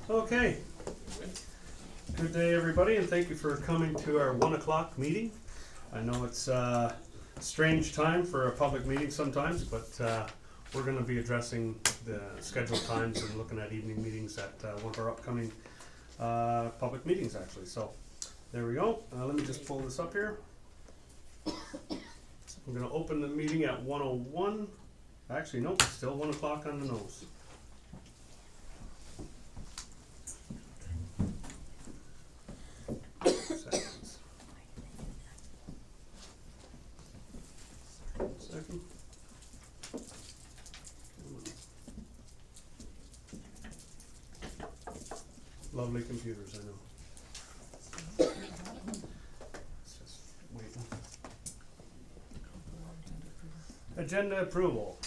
Okay. Good day, everybody, and thank you for coming to our 1 o'clock meeting. I know it's a strange time for a public meeting sometimes, but we're going to be addressing the scheduled times and looking at evening meetings at one of our upcoming public meetings, actually. So there we go. Let me just pull this up here. I'm going to open the meeting at 1:01. Actually, nope, still 1 o'clock on the nose. Seconds. Second. Lovely computers, I know. It's just waiting. Agenda approval.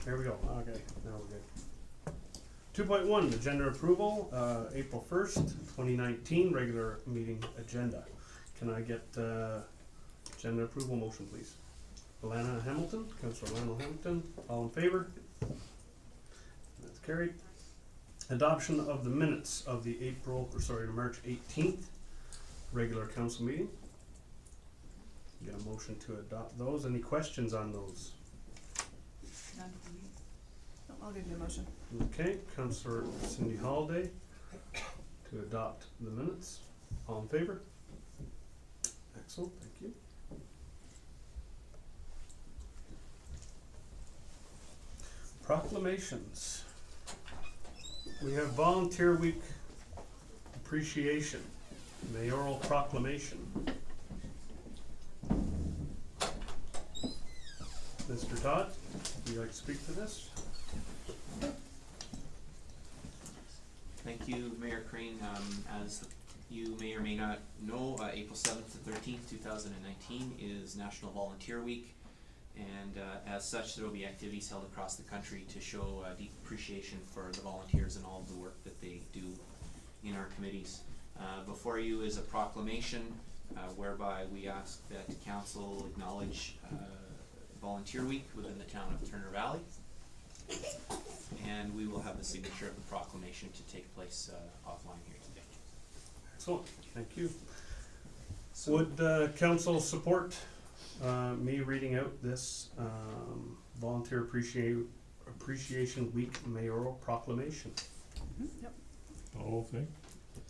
Here we go. Okay, now we're good. 2.1, agenda approval, April 1st, 2019, regular meeting agenda. Can I get agenda approval motion, please? Alana Hamilton, Councillor Alana Hamilton, all in favor? That's carried. Adoption of the minutes of the March 18th regular council meeting. Get a motion to adopt those. Any questions on those? None. No, I'll give you a motion. Okay, Councillor Cindy Holladay to adopt the minutes. All in favor? Excellent, thank you. Proclamations. We have Volunteer Week Appreciation, Mayoral Proclamation. Mr. Todd, would you like to speak to this? Thank you, Mayor Crane. As you may or may not know, April 7th to 13th, 2019 is National Volunteer Week, and as such there will be activities held across the country to show deep appreciation for the volunteers and all of the work that they do in our committees. Before you is a proclamation whereby we ask that Council acknowledge Volunteer Week within the town of Turner Valley. And we will have the signature of the proclamation to take place offline here today. Excellent, thank you. So would council support me reading out this Volunteer Appreciation Week Mayoral Proclamation? Yep. The whole thing?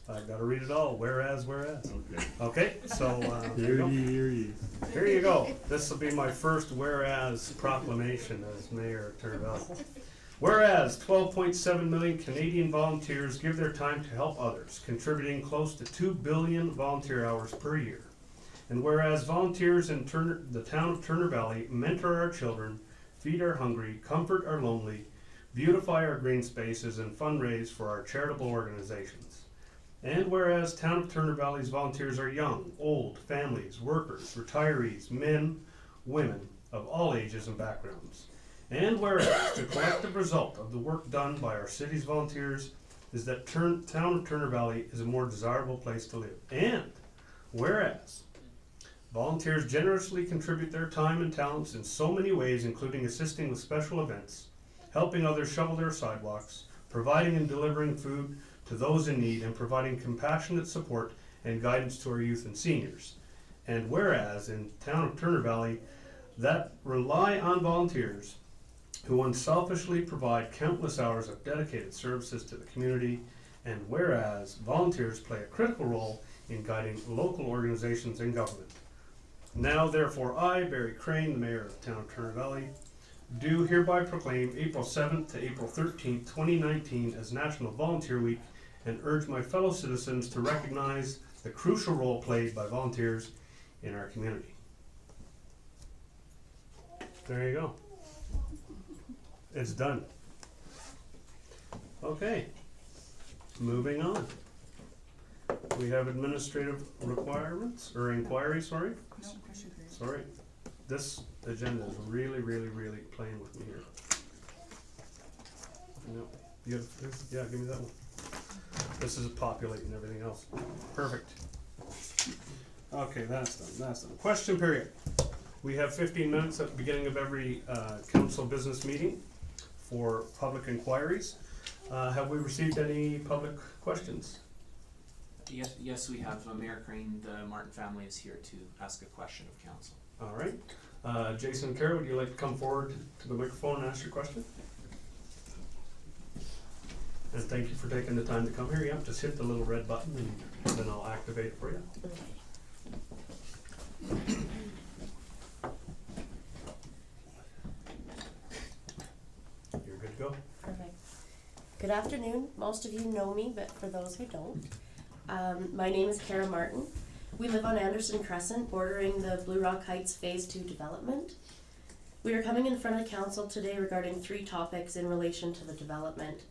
I've got to read it all, whereas. Okay. Okay, so Hear ye. here you go. This will be my first whereas proclamation as Mayor of Turner Valley. Whereas 12.7 million Canadian volunteers give their time to help others, contributing close to 2 billion volunteer hours per year. And whereas volunteers in the town of Turner Valley mentor our children, feed our hungry, comfort our lonely, beautify our green spaces, and fundraise for our charitable organizations. And whereas town of Turner Valley's volunteers are young, old, families, workers, retirees, men, women of all ages and backgrounds. And whereas the collective result of the work done by our city's volunteers is that town of Turner Valley is a more desirable place to live. And whereas volunteers generously contribute their time and talents in so many ways, including assisting with special events, helping others shovel their sidewalks, providing and delivering food to those in need, and providing compassionate support and guidance to our youth and seniors. And whereas in town of Turner Valley that rely on volunteers who unselfishly provide countless hours of dedicated services to the community, and whereas volunteers play a critical role in guiding local organizations and government. Now therefore I, Barry Crane, the Mayor of the town of Turner Valley, do hereby proclaim April 7th to April 13th, 2019 as National Volunteer Week, and urge my fellow citizens to recognize the crucial role played by volunteers in our community. There you go. It's done. Okay, moving on. We have administrative requirements, or inquiry, sorry. No, question period. Sorry. This agenda is really playing with me here. No, you have, yeah, give me that one. This is populating everything else. Perfect. Okay, that's done. Question period. We have 15 minutes at the beginning of every council business meeting for public inquiries. Have we received any public questions? Yes, we have. Mayor Crane, the Martin family is here to ask a question of council. All right. Jason and Kara, would you like to come forward to the microphone and ask your question? And thank you for taking the time to come here. Yep, just hit the little red button and then I'll activate it for you. You're good to go. Perfect. Good afternoon. Most of you know me, but for those who don't, my name is Kara Martin. We live on Anderson Crescent, bordering the Blue Rock Heights Phase 2 development. We are coming in front of council today regarding 3 topics in relation to the development.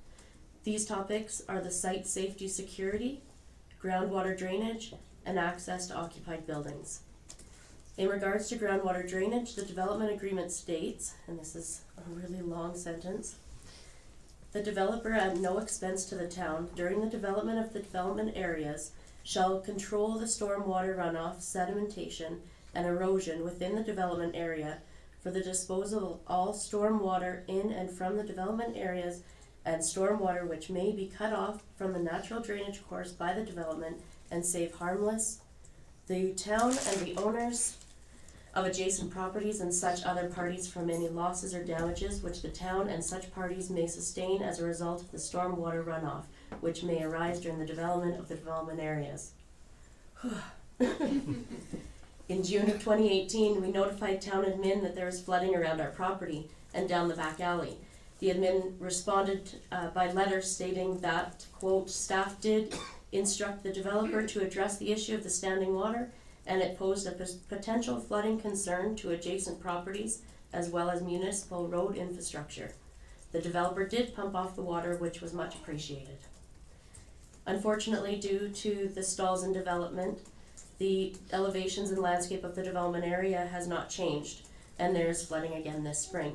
These topics are the site safety security, groundwater drainage, and access to occupied buildings. In regards to groundwater drainage, the development agreement states, and this is a really long sentence, the developer at no expense to the town during the development of the development areas shall control the stormwater runoff, sedimentation, and erosion within the development area for the disposal of all stormwater in and from the development areas and stormwater which may be cut off from the natural drainage course by the development and save harmless the town and the owners of adjacent properties and such other parties from any losses or damages which the town and such parties may sustain as a result of the stormwater runoff which may arise during the development of the development areas. In June of 2018, we notified town admin that there was flooding around our property and down the back alley. The admin responded by letter stating that, quote, staff did instruct the developer to address the issue of the standing water and it posed a potential flooding concern to adjacent properties as well as municipal road infrastructure. The developer did pump off the water, which was much appreciated. Unfortunately, due to the stalls in development, the elevations and landscape of the development area has not changed, and there is flooding again this spring.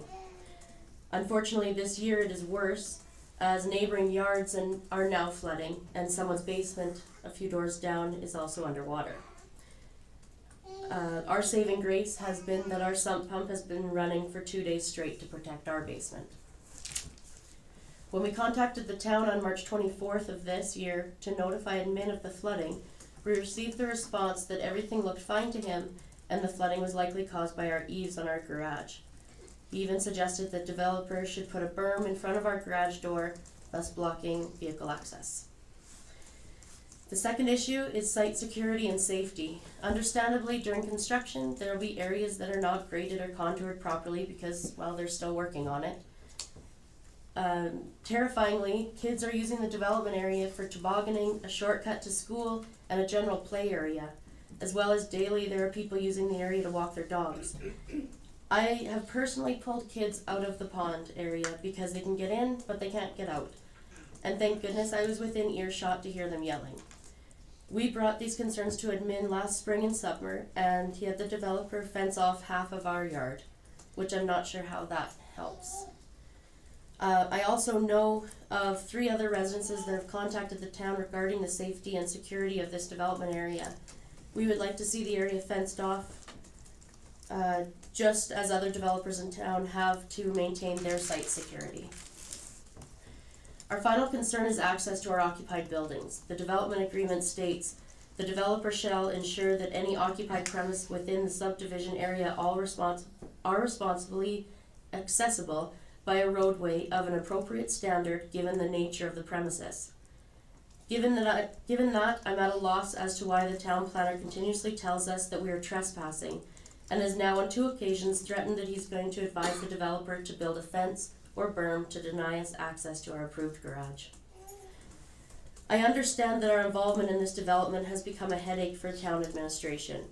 Unfortunately, this year it is worse, as neighboring yards are now flooding, and someone's basement a few doors down is also underwater. Our saving grace has been that our sump pump has been running for 2 days straight to protect our basement. When we contacted the town on March 24th of this year to notify admin of the flooding, we received the response that everything looked fine to him and the flooding was likely caused by our eaves on our garage. He even suggested that developers should put a berm in front of our garage door, thus blocking vehicle access. The second issue is site security and safety. Understandably, during construction, there will be areas that are not graded or contoured properly because, well, they're still working on it. Terrifyingly, kids are using the development area for tobogganing, a shortcut to school, and a general play area. As well as daily, there are people using the area to walk their dogs. I have personally pulled kids out of the pond area because they can get in, but they can't get out. And thank goodness I was within earshot to hear them yelling. We brought these concerns to admin last spring and summer, and he had the developer fence off half of our yard, which I'm not sure how that helps. I also know of 3 other residences that have contacted the town regarding the safety and security of this development area. We would like to see the area fenced off, just as other developers in town have to maintain their site security. Our final concern is access to our occupied buildings. The development agreement states, the developer shall ensure that any occupied premise within the subdivision area are responsibly accessible by a roadway of an appropriate standard given the nature of the premises. Given that, I'm at a loss as to why the town planner continuously tells us that we are trespassing and has now on 2 occasions threatened that he's going to advise the developer to build a fence or berm to deny us access to our approved garage. I understand that our involvement in this development has become a headache for town administration.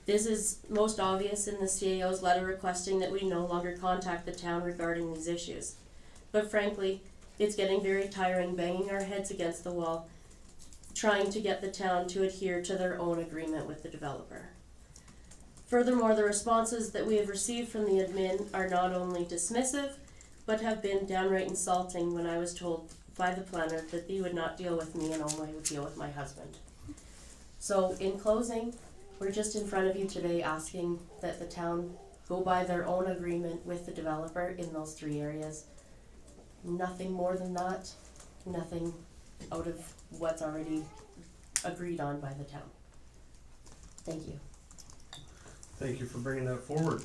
This is most obvious in the CAO's letter requesting that we no longer contact the town regarding these issues. But frankly, it's getting very tiring banging our heads against the wall, trying to get the town to adhere to their own agreement with the developer. Furthermore, the responses that we have received from the admin are not only dismissive, but have been downright insulting when I was told by the planner that they would not deal with me and only would deal with my husband. So in closing, we're just in front of you today asking that the town go by their own agreement with the developer in those 3 areas. Nothing more than that, nothing out of what's already agreed on by the town. Thank you. Thank you for bringing that forward.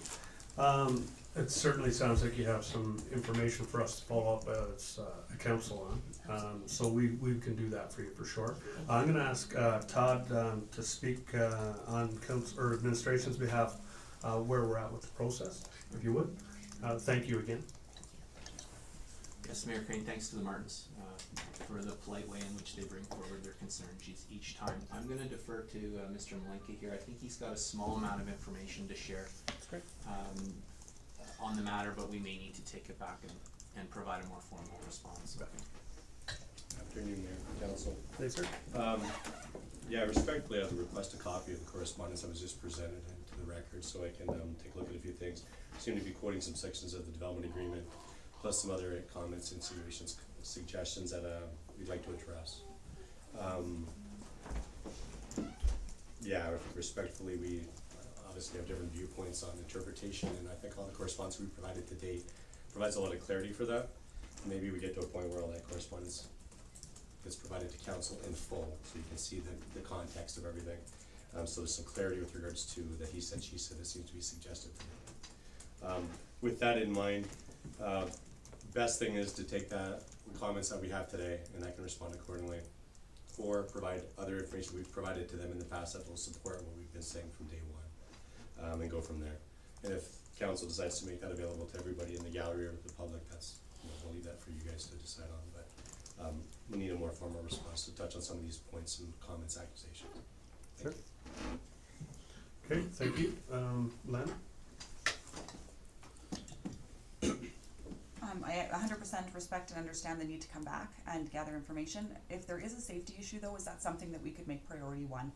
It certainly sounds like you have some information for us to follow up as a council on. So we can do that for you for sure. I'm gonna ask Todd to speak on council or administration's behalf where we're at with the process, if you would. Thank you again. Yes, Mayor Crane, thanks to the Martins for the polite way in which they bring forward their concerns each time. I'm going to defer to Mr. Malenka here. I think he's got a small amount of information to share on the matter, but we may need to take it back and provide a more formal response. Afternoon, Mayor, Council. Thanks, sir. Yeah, respectfully, I would request a copy of the correspondence that was just presented into the record so I can take a look at a few things. I seem to be quoting some sections of the development agreement, plus some other comments, insinuations, suggestions that we'd like to address. Yeah, respectfully, we obviously have different viewpoints on interpretation, and I think all the correspondence we provided to date provides a lot of clarity for that. Maybe we get to a point where all that correspondence gets provided to council in full, so you can see the context of everything. So there's some clarity with regards to the he said, she said that seems to be suggested. With that in mind, best thing is to take the comments that we have today, and I can respond accordingly, or provide other information we've provided to them in the past that will support what we've been saying from day one, and go from there. And if council decides to make that available to everybody in the gallery or the public, that's, we'll leave that for you guys to decide on. But we need a more formal response to touch on some of these points and comments, accusations. Sure. Okay, thank you. Len? I 100% respect and understand the need to come back and gather information. If there is a safety issue though, is that something that we could make priority 1?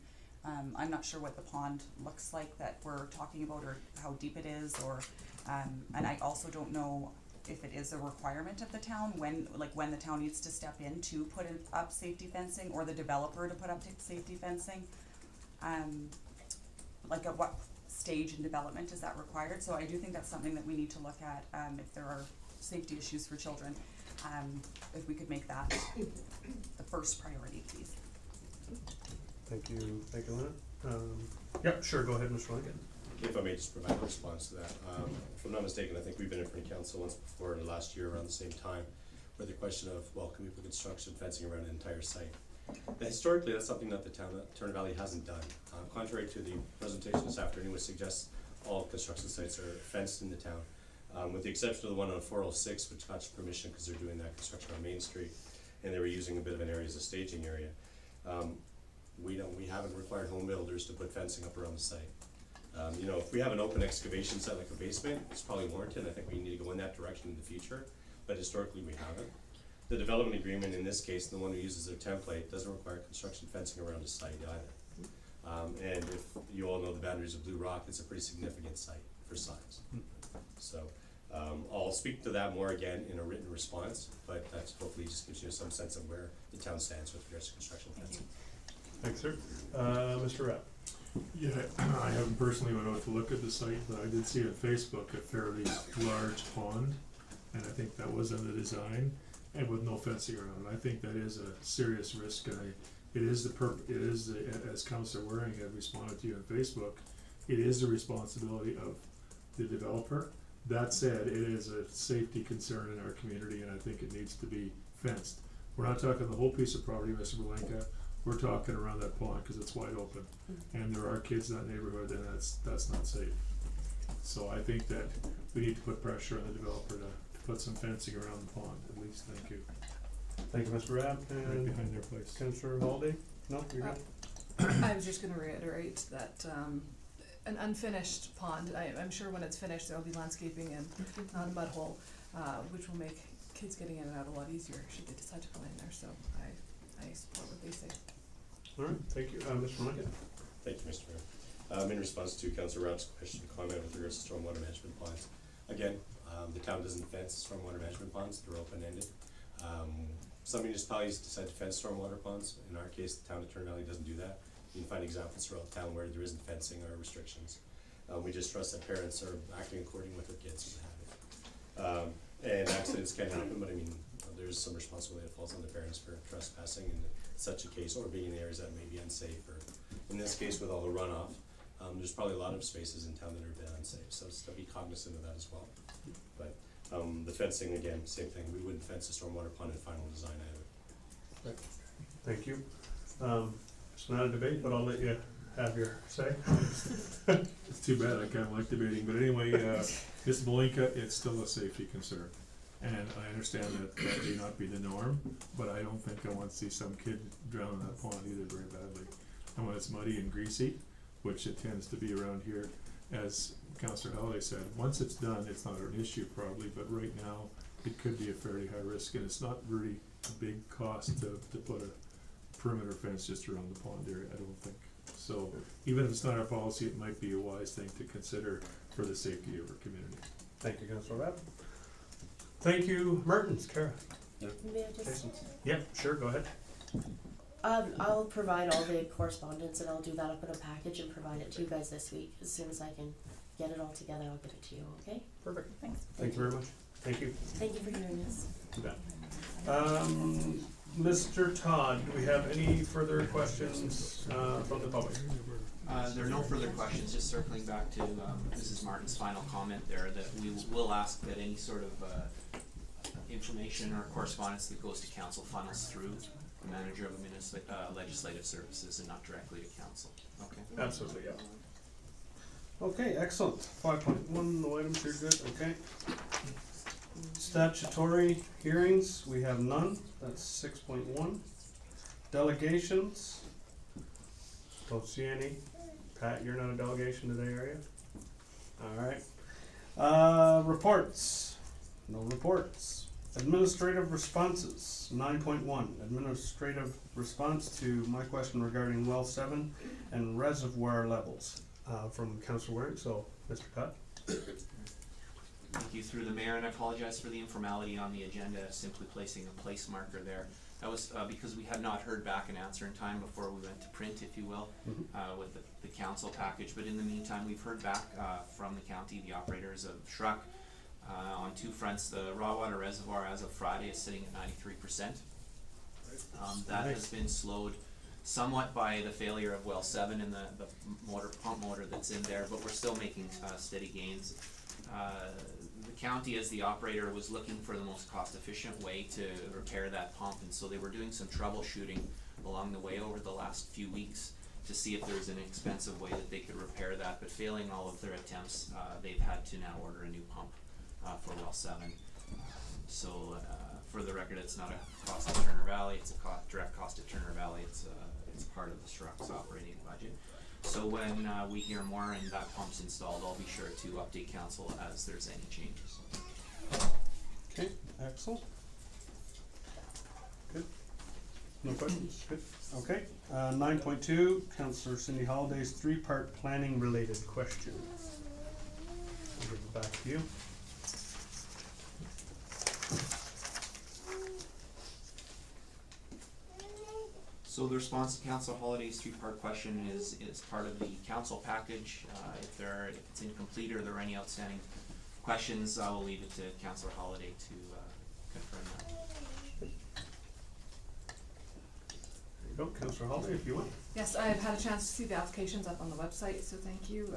I'm not sure what the pond looks like that we're talking about or how deep it is, or and I also don't know if it is a requirement of the town when the town needs to step in to put up safety fencing, or the developer to put up safety fencing. Like at what stage in development is that required? So I do think that's something that we need to look at if there are safety issues for children. If we could make that the first priority, please. Thank you, Len. Yep, sure, go ahead, Mr. Lincoln. If I may just provide a response to that. If I'm not mistaken, I think we've been in front of council once before last year around the same time, where the question of, well, can we put construction fencing around an entire site? Now, historically, that's something that the town of Turner Valley hasn't done. Contrary to the presentation this afternoon, which suggests all construction sites are fenced in the town, with the exception of the one on 406, which got permission because they're doing that construction on Main Street, and they were using a bit of an area as a staging area. We haven't required home builders to put fencing up around the site. You know, if we have an open excavation site like a basement, it's probably warranted. I think we need to go in that direction in the future, but historically we haven't. The development agreement in this case, the one we use as a template, doesn't require construction fencing around the site either. And if you all know the boundaries of Blue Rock, it's a pretty significant site for size. So I'll speak to that more again in a written response, but that hopefully just gives you some sense of where the town stands with regards to construction fencing. Thanks, sir. Mr. Rapp? Yeah, I haven't personally went out to look at the site, but I did see on Facebook a fairly large pond, and I think that was in the design, and with no fencing around it. I think that is a serious risk, and it is as Councillor Waring had responded to you on Facebook, it is the responsibility of the developer. That said, it is a safety concern in our community, and I think it needs to be fenced. We're not talking the whole piece of property, Mr. Malenka. We're talking around that pond because it's wide open, and there are kids in that neighborhood, and that's not safe. So I think that we need to put pressure on the developer to put some fencing around the pond, at least. Thank you. Thank you, Mr. Rapp. Right And behind their place. Councillor Holladay? No, you're good? I was just gonna reiterate that, an unfinished pond, I'm sure when it's finished, there'll be landscaping and not a mud hole, which will make kids getting in and out a lot easier should they decide to go in there, so I support what they say. All right, thank you. Mr. Lincoln? Thank you, Mr. Mayor. In response to Councillor Rapp's question, comment with regards to stormwater management ponds. Again, the town doesn't fence stormwater management ponds, they're open-ended. Some municipalities decide to fence stormwater ponds. In our case, the town of Turner Valley doesn't do that. You can find examples throughout town where there isn't fencing or restrictions. We just trust that parents are acting according with their kids and what have you. And accidents can happen, but I mean, there's some responsibility that falls on the parents for trespassing in such a case, or being in areas that may be unsafe, or in this case with all the runoff, there's probably a lot of spaces in town that are a bit unsafe, so just to be cognizant of that as well. But the fencing, again, same thing, we wouldn't fence a stormwater pond in final design either. Thank you. It's not a debate, but I'll let you have your say. It's too bad, I kinda like debating, but anyway, Ms. Malinka, it's still a safety concern. And I understand that that may not be the norm, but I don't think I want to see some kid drown in that pond either very badly. And when it's muddy and greasy, which it tends to be around here, as Councillor Holladay said, once it's done, it's not an issue probably, but right now, it could be a fairly high risk, and it's not really a big cost to put a perimeter fence just around the pond area, I don't think. So, even if it's not our policy, it might be a wise thing to consider for the safety of our community. Thank you, Councillor Rapp. Thank you, Mertens, Kara. May I just, Jason. Yep, sure, go ahead. I'll provide all the correspondence and I'll do that up in a package and provide it to you guys this week. As soon as I can get it all together, I'll get it to you, okay? Perfect. Thanks. Thank you very much. Thank you. Thank you for hearing this. You bet. Mr. Todd, do we have any further questions from the public? There are no further questions, just circling back to Mrs. Martin's final comment there, that we will ask that any sort of information or correspondence that goes to council funnels through the manager of legislative services and not directly to council. Okay? Absolutely, yeah. Okay, excellent. 5.1, no items, you're good, okay. Statutory hearings, we have none, that's 6.1. Delegations, don't see any. Pat, you're not a delegation to the area? Alright. Reports, no reports. Administrative responses, 9.1, administrative response to my question regarding well 7 and reservoir levels, from Councillor Waring, so Mr. Pat. Thank you through the mayor, and I apologize for the informality on the agenda, simply placing a place marker there. That was because we had not heard back an answer in time before we went to print, if you will, with the council package. But in the meantime, we've heard back from the county, the operators of Shruck, on two fronts. The raw water reservoir as of Friday is sitting at 93%. That has been slowed somewhat by the failure of well 7 and the pump motor that's in there, but we're still making steady gains. The county, as the operator, was looking for the most cost-efficient way to repair that pump, and so they were doing some troubleshooting along the way over the last few weeks to see if there was an expensive way that they could repair that, but failing all of their attempts, they've had to now order a new pump for well 7. So for the record, it's not a cost of Turner Valley, it's a direct cost of Turner Valley, it's part of the Shruck's operating budget. So when we hear more and that pump's installed, I'll be sure to update council as there's any changes. Okay, excellent. Good. No questions? Good. Okay. 9.2, Councillor Cindy Holladay's 3-part planning related question. I'll give it back to you. So the response to Councillor Holladay's 3-part question is part of the council package. If it's incomplete or there are any outstanding questions, I will leave it to Councillor Holladay to confirm that. There you go, Councillor Holladay, if you want. Yes, I've had a chance to see the applications up on the website, so thank you.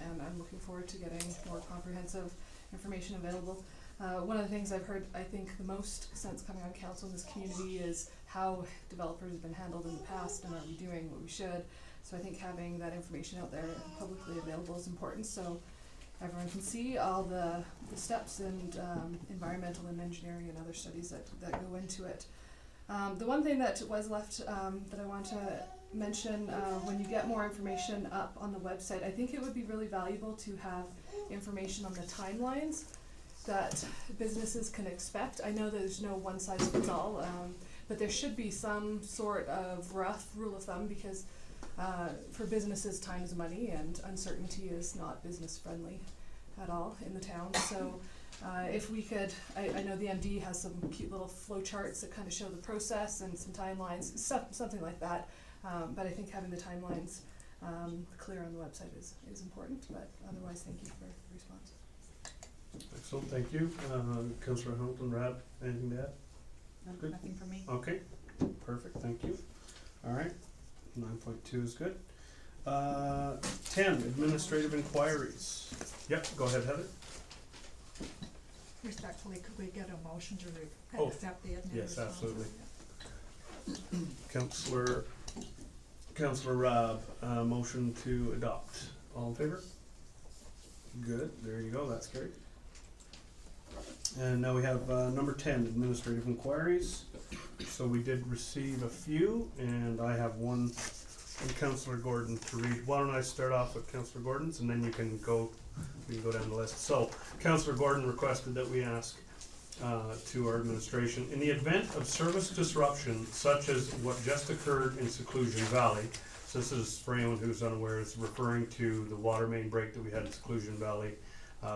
And I'm looking forward to getting more comprehensive information available. One of the things I've heard, I think, the most since coming on council in this community is how developers have been handled in the past and are we doing what we should. So I think having that information out there and publicly available is important, so everyone can see all the steps and environmental and engineering and other studies that go into it. The one thing that was left that I want to mention, when you get more information up on the website, I think it would be really valuable to have information on the timelines that businesses can expect. I know there's no one size fits all, but there should be some sort of rough rule of thumb, because for businesses, time is money and uncertainty is not business friendly at all in the town. So if we could, I know the MD has some cute little flow charts that kind of show the process and some timelines, something like that. But I think having the timelines clear on the website is important, but otherwise, thank you for the response. Excellent, thank you. Councillor Hamilton, Rab, anything to add? No, Good. nothing from me. Okay, perfect, thank you. All right, 9.2 is good. 10, administrative inquiries. Yep, go ahead, Heather. Respectfully, could we get a motion to Oh, accept the administrative? yes, absolutely. Councillor Rab, motion to adopt. All in favor? Good, there you go, that's great. And now we have number 10, administrative inquiries. So we did receive a few, and I have one from Councillor Gordon to read. Why don't I start off with Councillor Gordon's, and then we can go down the list. So Councillor Gordon requested that we ask to our administration, in the event of service disruption such as what just occurred in Seclusion Valley, so this is, for anyone who's unaware, is referring to the water main break that we had in Seclusion Valley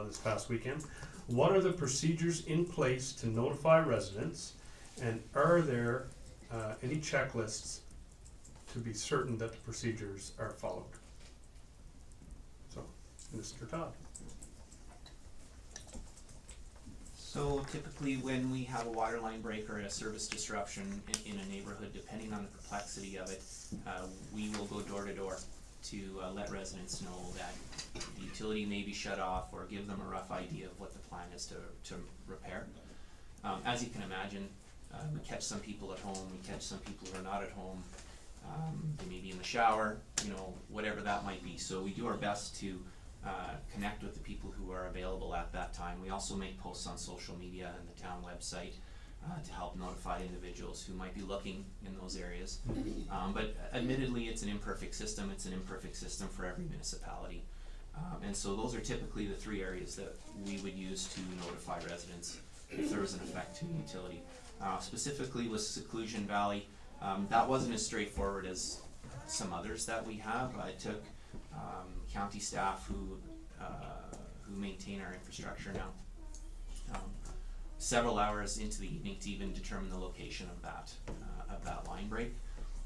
this past weekend. What are the procedures in place to notify residents, and are there any checklists to be certain that the procedures are followed? So, Mr. Todd. So typically when we have a water line break or a service disruption in a neighborhood, depending on the complexity of it, we will go door to door to let residents know that the utility may be shut off, or give them a rough idea of what the plan is to repair. As you can imagine, we catch some people at home, we catch some people who are not at home, they may be in the shower, whatever that might be. So we do our best to connect with the people who are available at that time. We also make posts on social media and the town website to help notify individuals who might be looking in those areas. But admittedly, it's an imperfect system. It's an imperfect system for every municipality. And so those are typically the three areas that we would use to notify residents if there was an effect to the utility. Specifically with Seclusion Valley, that wasn't as straightforward as some others that we have. I took county staff who maintain our infrastructure now several hours into the evening to even determine the location of that line break,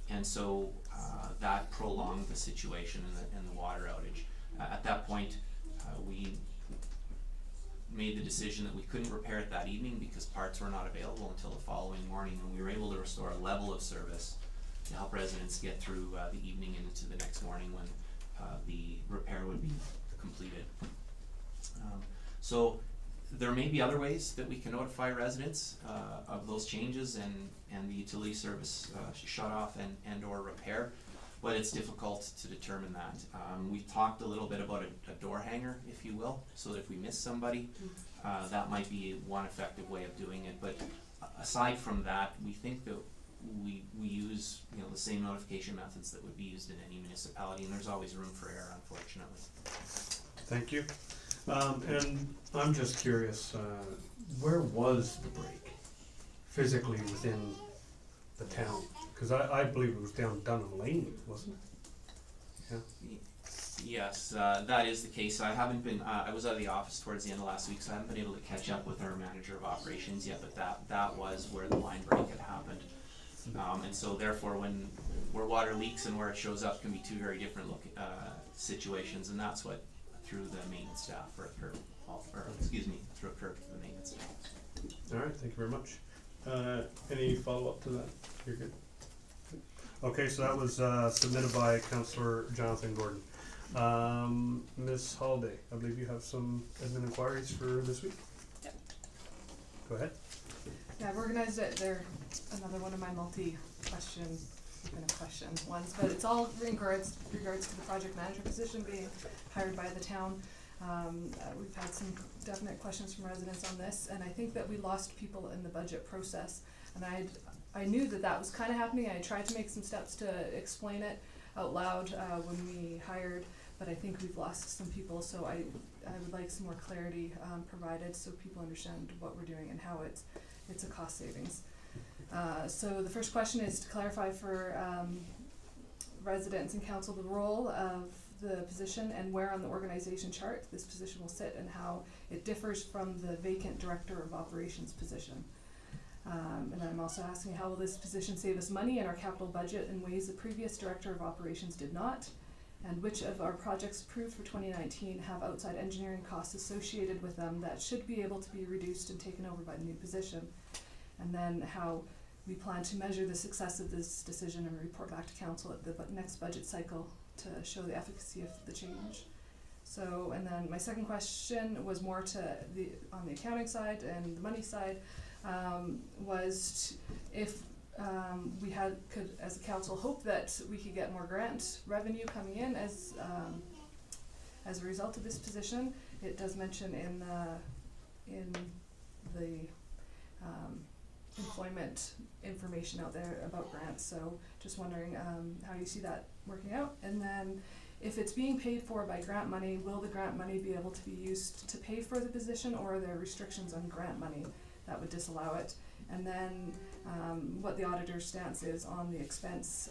and so that prolonged the situation and the water outage. At that point, we made the decision that we couldn't repair it that evening because parts were not available until the following morning, and we were able to restore a level of service to help residents get through the evening and into the next morning when the repair would be completed. So there may be other ways that we can notify residents of those changes and the utility service shut off and or repair, but it's difficult to determine that. We've talked a little bit about a door hanger, if you will, so that if we miss somebody, that might be one effective way of doing it. But aside from that, we think that we use the same notification methods that would be used in any municipality, and there's always room for error, unfortunately. Thank you. And I'm just curious, where was the break physically within the town? Because I believe it was down Dunham Lane, wasn't it? Yeah. Yes, that is the case. I haven't been, I was out of the office towards the end of last week, so I haven't been able to catch up with our manager of operations yet, but that was where the line break had happened. And so therefore where water leaks and where it shows up can be two very different situations, and that's what threw the maintenance staff threw a curve to the maintenance staff. All right, thank you very much. Any follow-up to that? You're good? Okay, so that was submitted by Councillor Jonathan Gordon. Ms. Holladay, I believe you have some admin inquiries for this week? Yep. Go ahead. Yeah, I've organized it. They're another one of my multi-question ones, but it's all in regards to the project manager position being hired by the town. We've had some definite questions from residents on this, and I think that we lost people in the budget process. And I knew that was kind of happening. I tried to make some steps to explain it out loud when we hired, but I think we've lost some people. So I would like some more clarity provided so people understand what we're doing and how it's a cost savings. So the first question is to clarify for residents and council the role of the position and where on the organization chart this position will sit and how it differs from the vacant director of operations position. And then I'm also asking, how will this position save us money in our capital budget in ways the previous director of operations did not? and which of our projects approved for 2019 have outside engineering costs associated with them that should be able to be reduced and taken over by the new position, and then how we plan to measure the success of this decision and report back to council at the next budget cycle to show the efficacy of the change. So, and then my second question was more to on the accounting side and the money side, was if we could as a council hope that we could get more grant revenue coming in as a result of this position. It does mention in the employment information out there about grants, so just wondering how you see that working out. And then if it's being paid for by grant money, will the grant money be able to be used to pay for the position, or are there restrictions on grant money that would disallow it? And then what the auditor's stance is on the expense,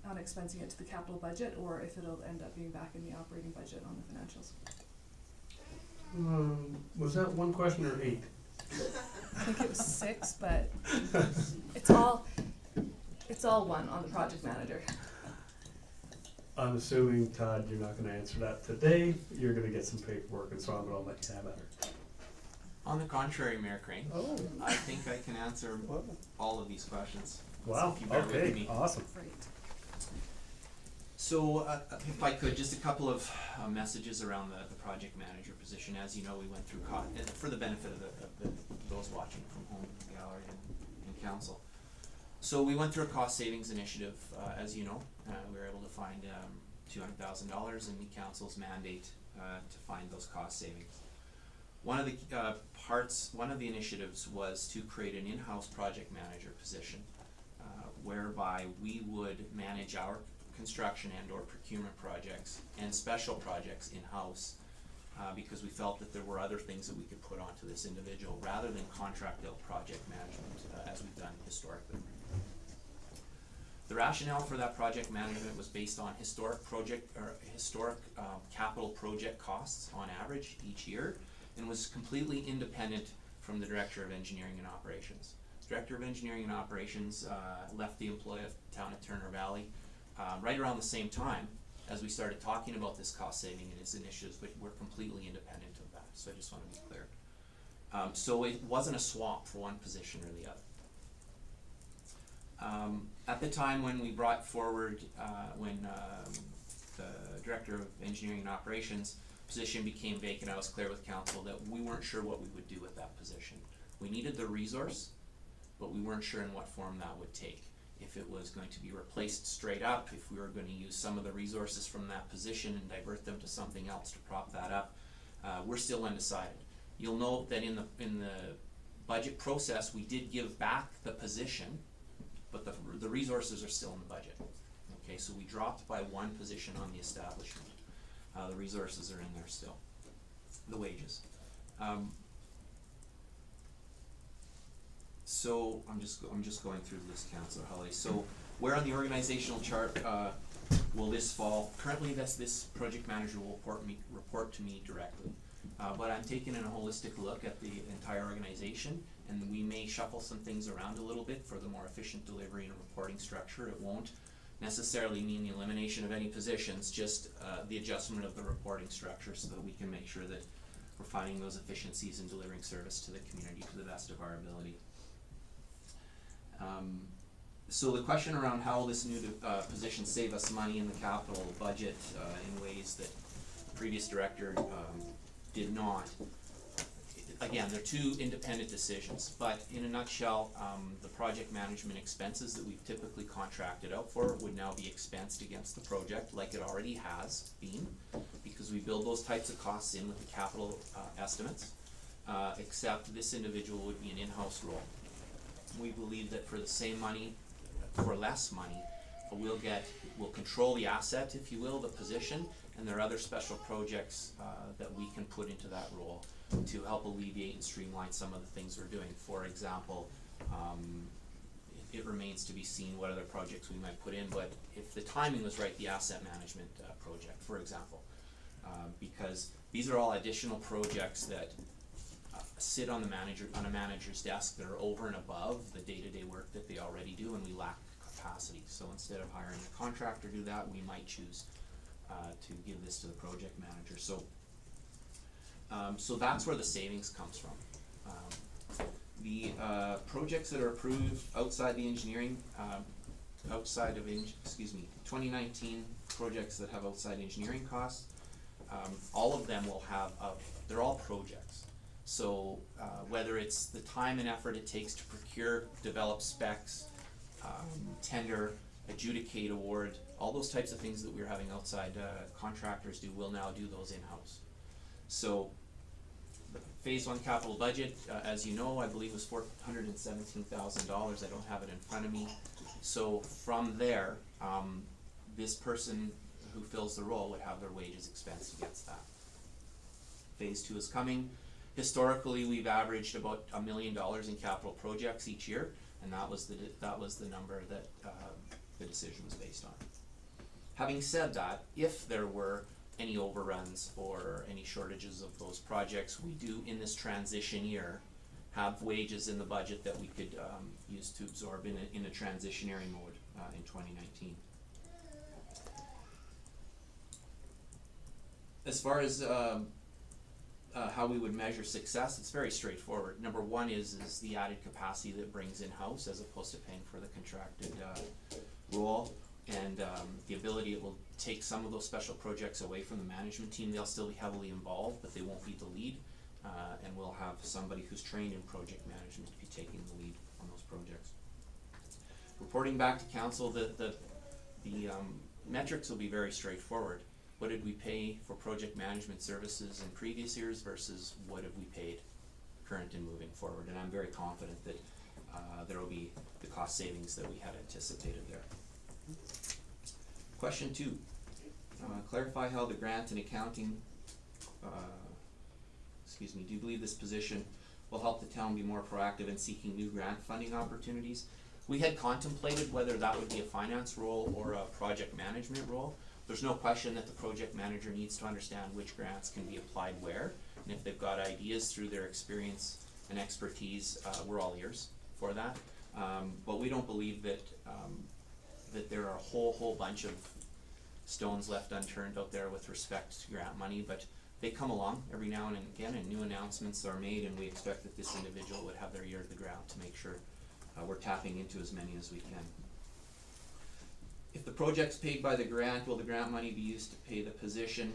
on expensing it to the capital budget, or if it'll end up being back in the operating budget on the financials. Was that one question or 8? I think it was 6, but it's all one on the project manager. I'm assuming, Todd, you're not gonna answer that today. You're gonna get some paperwork, and so I'm gonna let you have at her. On the contrary, Mayor Crane, Oh, I think I can answer all of these questions. wow, If you bear with okay, me. awesome. Great. So, if I could, just a couple of messages around the project manager position. As you know, we went through for the benefit of those watching from home, in the gallery and council. So we went through a cost savings initiative, as you know. We were able to find $200,000 and meet council's mandate to find those cost savings. One of the initiatives was to create an in-house project manager position, whereby we would manage our construction and or procurement projects and special projects in-house, because we felt that there were other things that we could put onto this individual rather than contract out project management, as we've done historically. The rationale for that project management was based on historic capital project costs on average each year, and was completely independent from the Director of Engineering and Operations. The Director of Engineering and Operations left the employ of town of Turner Valley right around the same time as we started talking about this cost saving and its initiatives, but we're completely independent of that, so I just want to be clear. So it wasn't a swap for one position or the other. At the time when we brought forward, when the Director of Engineering and Operations position became vacant, I was clear with council that we weren't sure what we would do with that position. We needed the resource, but we weren't sure in what form that would take. If it was going to be replaced straight up, if we were going to use some of the resources from that position and divert them to something else to prop that up, we're still undecided. You'll note that in the budget process, we did give back the position, but the resources are still in the budget. Okay, so we dropped by one position on the establishment. The resources are in there still, the wages. So I'm just going through the list, Councillor Holladay. So where on the organizational chart will this fall? Currently, this project manager will report to me directly, but I'm taking a holistic look at the entire organization, and we may shuffle some things around a little bit for the more efficient delivery and reporting structure. It won't necessarily mean the elimination of any positions, just the adjustment of the reporting structure so that we can make sure that we're finding those efficiencies in delivering service to the community to the best of our ability. So the question around how will this new position save us money in the capital budget in ways that the previous director did not. Again, they're two independent decisions, but in a nutshell, the project management expenses that we've typically contracted out for would now be expensed against the project like it already has been, because we build those types of costs in with the capital estimates, except this individual would be an in-house role. We believe that for the same money, for less money, we'll control the asset, if you will, the position, and there are other special projects that we can put into that role to help alleviate and streamline some of the things we're doing. For example, it remains to be seen what other projects we might put in, but if the timing was right, the asset management project, for example, because these are all additional projects that sit on a manager's desk that are over and above the day-to-day work that they already do, and we lack capacity. So instead of hiring a contractor to do that, we might choose to give this to the project manager. So so that's where the savings comes from. The projects that are approved outside the engineering, outside of 2019 projects that have outside engineering costs, all of them will have they're all projects. So whether it's the time and effort it takes to procure, develop specs, tender, adjudicate award, all those types of things that we're having outside contractors do, will now do those in-house. So the phase one capital budget, as you know, I believe was $417,000. I don't have it in front of me. So from there, this person who fills the role would have their wages expensed against that. Phase two is coming. Historically, we've averaged about $1 million in capital projects each year, and that was the number that the decision was based on. Having said that, if there were any overruns or any shortages of those projects, we do in this transition year have wages in the budget that we could use to absorb in a transitionary mode in 2019. As far as how we would measure success, it's very straightforward. Number one is the added capacity that brings in-house as opposed to paying for the contracted role, and the ability, it will take some of those special projects away from the management team. They'll still be heavily involved, but they won't be the lead, and we'll have somebody who's trained in project management to be taking the lead on those projects. Reporting back to council, the metrics will be very straightforward. What did we pay for project management services in previous years versus what have we paid current and moving forward? And I'm very confident that there will be the cost savings that we had anticipated there. Question 2, clarify how the grant and accounting, do you believe this position will help the town be more proactive in seeking new grant funding opportunities? We had contemplated whether that would be a finance role or a project management role. There's no question that the project manager needs to understand which grants can be applied where, and if they've got ideas through their experience and expertise, we're all ears for that. But we don't believe that that there are a whole bunch of stones left unturned out there with respect to grant money, but they come along every now and again, and new announcements are made, and we expect that this individual would have their ear to the ground to make sure we're tapping into as many as we can. If the project's paid by the grant, will the grant money be used to pay the position?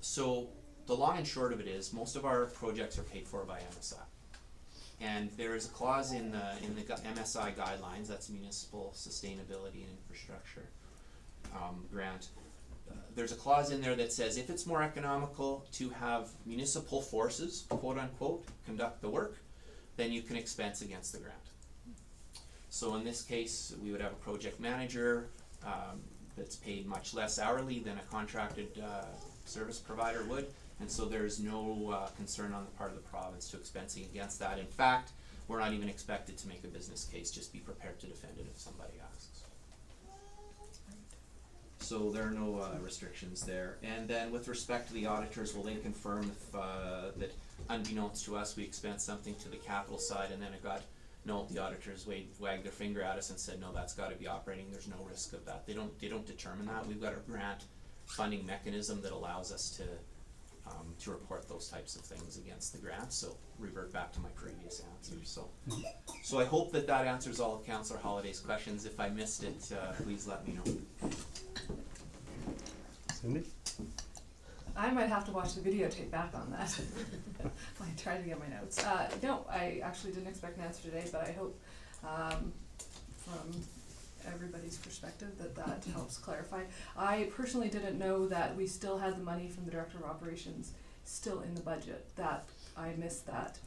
So the long and short of it is, most of our projects are paid for by MSI. And there is a clause in the MSI guidelines, that's Municipal Sustainability and Infrastructure grant. There's a clause in there that says if it's more economical to have municipal forces, quote unquote, conduct the work, then you can expense against the grant. So in this case, we would have a project manager that's paid much less hourly than a contracted service provider would, and so there's no concern on the part of the province to expensing against that. In fact, we're not even expected to make a business case, just be prepared to defend it if somebody asks. So there are no restrictions there. And then with respect to the auditors, will they confirm if that unbeknownst to us we expense something to the capital side and then it got, no, the auditors wagged their finger at us and said, no, that's gotta be operating, there's no risk of that. They don't determine that. We've got a grant funding mechanism that allows us to report those types of things against the grant, so revert back to my previous answer. So I hope that answers all of Councillor Holladay's questions. If I missed it, please let me know. Cindy? I might have to watch the videotape back on that. I tried to get my notes. No, I actually didn't expect an answer today, but I hope from everybody's perspective that helps clarify. I personally didn't know that we still had the money from the Director of Operations still in the budget. That I missed that.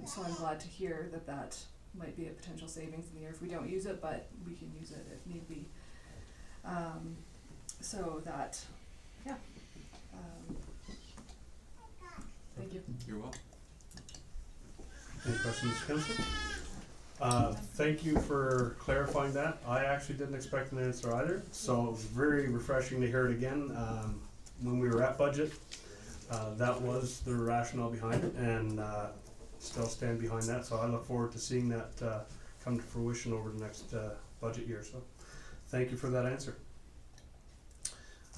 So I'm glad to hear that might be a potential savings in the year if we don't use it, but we can use it if need be. So that, yeah. Thank you. You're welcome. Any questions, Councillor? Thank you for clarifying that. I actually didn't expect an answer either, so it was very refreshing to hear it again. When we were at budget, that was the rationale behind it, and still stand behind that. So I look forward to seeing that come to fruition over the next budget year. So thank you for that answer.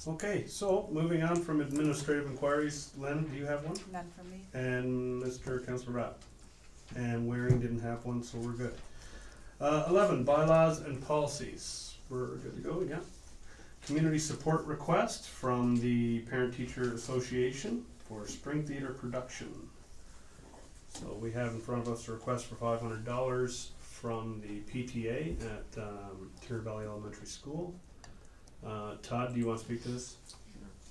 Okay, so moving on from administrative inquiries, Len, do you have one? None from me? And Mr. Councillor Rapp. And Waring didn't have one, so we're good. 11, bylaws and policies. We're good to go, yeah. Community support request from the Parent Teacher Association for Spring Theatre production. So we have in front of us a request for $500 from the PTA at Turner Valley Elementary School. Todd, do you want to speak to this?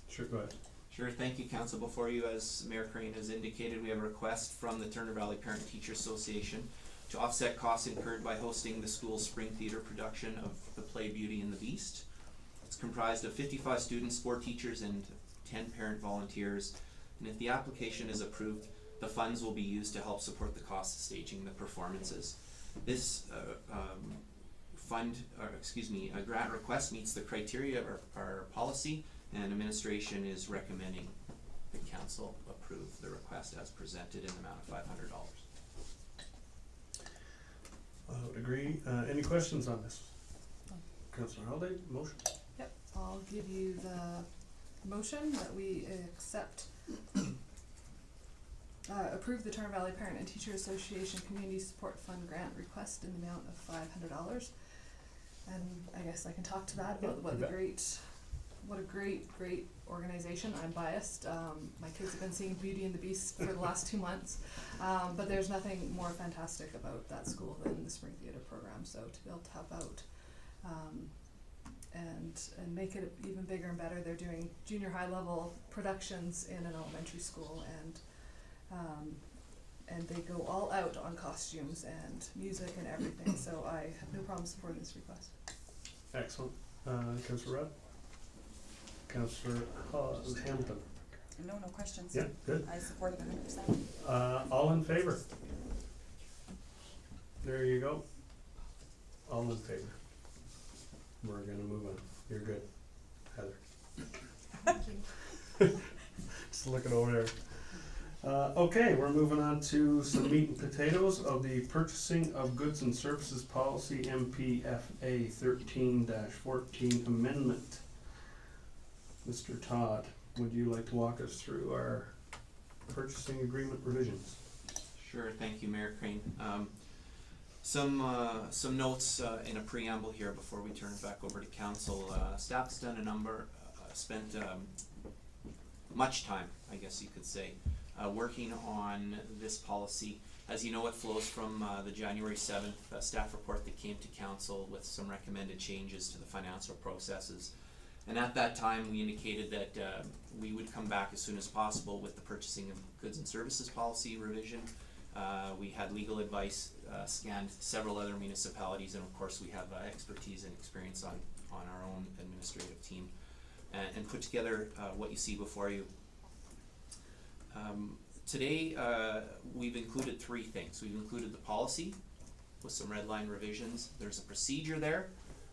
Sure, go ahead. Sure, thank you, Council. Before you, as Mayor Crane has indicated, we have a request from the Turner Valley Parent Teacher Association to offset costs incurred by hosting the school's spring theatre production of the play Beauty and the Beast. It's comprised of 55 students, 4 teachers, and 10 parent volunteers. And if the application is approved, the funds will be used to help support the cost of staging the performances. This a grant request meets the criteria of our policy, and administration is recommending the council approve the request as presented in the amount of $500. I would agree. Any questions on this? Councillor Holladay, motion? Yep, I'll give you the motion that we accept, approve the Turner Valley Parent and Teacher Association Community Support Fund grant request in the amount of $500. And I guess I can talk to that about what a great organization. I'm biased. My kids have been seeing Beauty and the Beast for the last 2 months. But there's nothing more fantastic about that school than the Spring Theatre program. So to be able to help out and make it even bigger and better, they're doing junior high level productions in an elementary school, and they go all out on costumes and music and everything. So I have no problem supporting this request. Excellent. Councillor Rudd? Councillor Hamilton? No questions. Yeah, good. I support it 100%. All in favor? There you go. All in favor. We're gonna move on. You're good, Heather. Just looking over there. Okay, we're moving on to some meat and potatoes of the Purchasing of Goods and Services Policy MPFA 13-14 Amendment. Mr. Todd, would you like to walk us through our purchasing agreement revisions? Sure, thank you, Mayor Crane. Some notes in a preamble here before we turn it back over to council. Staff's done spent much time, I guess you could say, working on this policy. As you know, it flows from the January 7th staff report that came to council with some recommended changes to the financial processes. And at that time, we indicated that we would come back as soon as possible with the Purchasing of Goods and Services Policy revision. We had legal advice, scanned several other municipalities, and of course we have expertise and experience on our own administrative team, and put together what you see before you. Today, we've included 3 things. We've included the policy with some red line revisions. There's a procedure there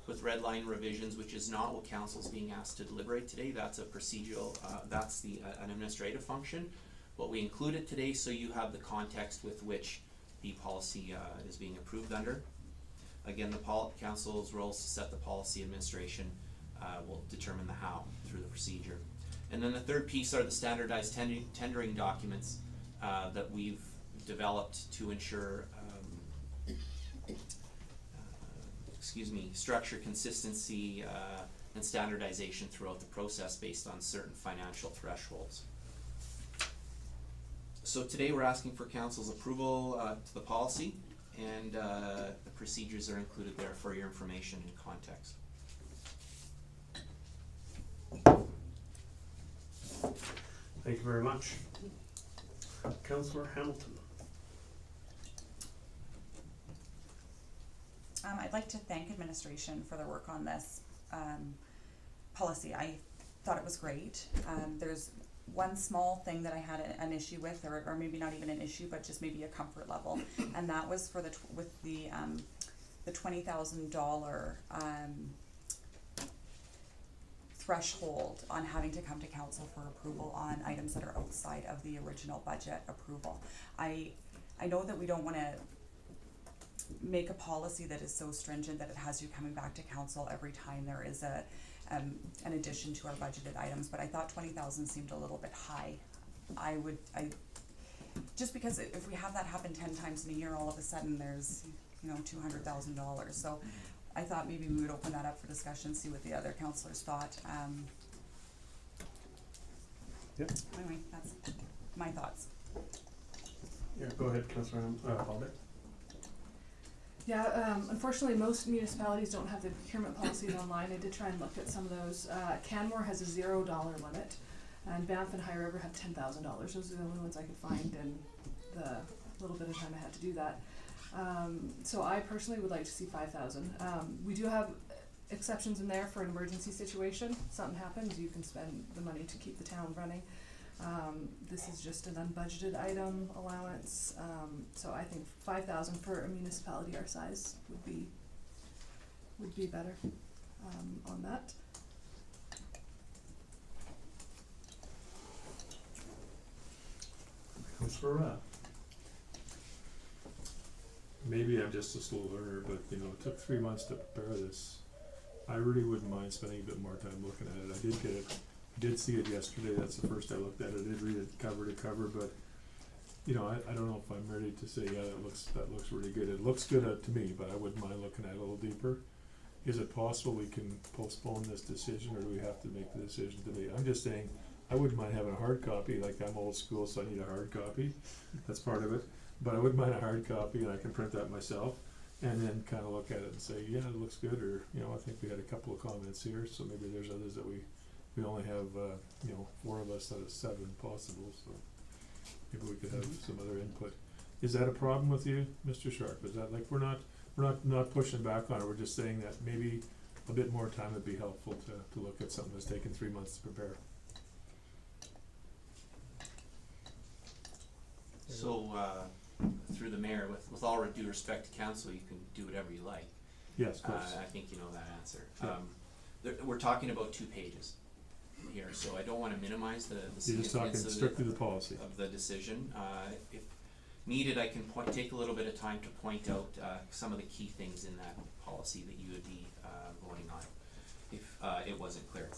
with red line revisions, which is not what council's being asked to deliberate today. That's a procedural, that's an administrative function. But we included today so you have the context with which the policy is being approved under. Again, the council's role is to set the policy. Administration will determine the how through the procedure. And then the third piece are the standardized tendering documents that we've developed to ensure structure, consistency, and standardization throughout the process based on certain financial thresholds. So today we're asking for council's approval to the policy, and the procedures are included there for your information and context. Thank you very much. Councillor Hamilton. I'd like to thank administration for their work on this policy. I thought it was great. There's one small thing that I had an issue with, or maybe not even an issue, but just maybe a comfort level, and that was for the $20,000 threshold on having to come to council for approval on items that are outside of the original budget approval. I know that we don't want to make a policy that is so stringent that it has you coming back to council every time there is an addition to our budgeted items, but I thought 20,000 seemed a little bit high. Just because if we have that happen 10 times in a year, all of a sudden there's, $200,000, so I thought maybe we would open that up for discussion, see what the other councillors thought, Yep. Anyway, that's my thoughts. Yeah, go ahead, Councillor Holladay. Yeah, unfortunately, most municipalities don't have the procurement policies online. I did try and look at some of those. Canmore has a $0 limit, and Banff and High River have $10,000. Those are the only ones I could find in the little bit of time I had to do that. So I personally would like to see 5,000. We do have exceptions in there for an emergency situation. Something happens, you can spend the money to keep the town running. This is just an unbudgeted item allowance, so I think 5,000 for a municipality our size would be better on that. Councillor Maybe I'm just a slow learner, but it took 3 months to prepare this. I really wouldn't mind spending a bit more time looking at it. I did see it yesterday, that's the first I looked at it. I did read it cover to cover, but I don't know if I'm ready to say, yeah, that looks really good. It looks good to me, but I wouldn't mind looking at it a little deeper. Is it possible we can postpone this decision, or do we have to make the decision today? I'm just saying, I wouldn't mind having a hard copy, like I'm old school, so I need a hard copy. That's part of it. But I wouldn't mind a hard copy, and I can print that myself, and then kind of look at it and say, yeah, it looks good, or, I think we had a couple of comments here, so maybe there's others that we only have, 4 of us out of 7 possible, so maybe we could have some other input. Is that a problem with you, Mr. Sharp? Is that like, we're not pushing back on it, we're just saying that maybe a bit more time would be helpful to look at something that's taken 3 months to prepare? So, through the mayor, with all due respect to council, you can do whatever you like. Yes, of course. I think you know that answer. Yeah. We're talking about 2 pages here, so I don't wanna minimize the You're just talking significance strictly the policy. of the decision. If needed, I can take a little bit of time to point out some of the key things in that policy that you would be voting on, if it wasn't clear.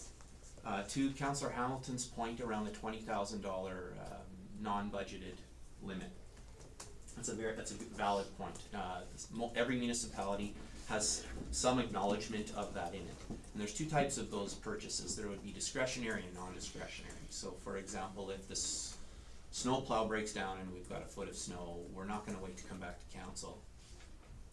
To Councillor Hamilton's point around the $20,000 non-budgeted limit, that's a valid point. Every municipality has some acknowledgement of that in it. And there's 2 types of those purchases. There would be discretionary and non-discretionary. So for example, if this snow plow breaks down and we've got a foot of snow, we're not gonna wait to come back to council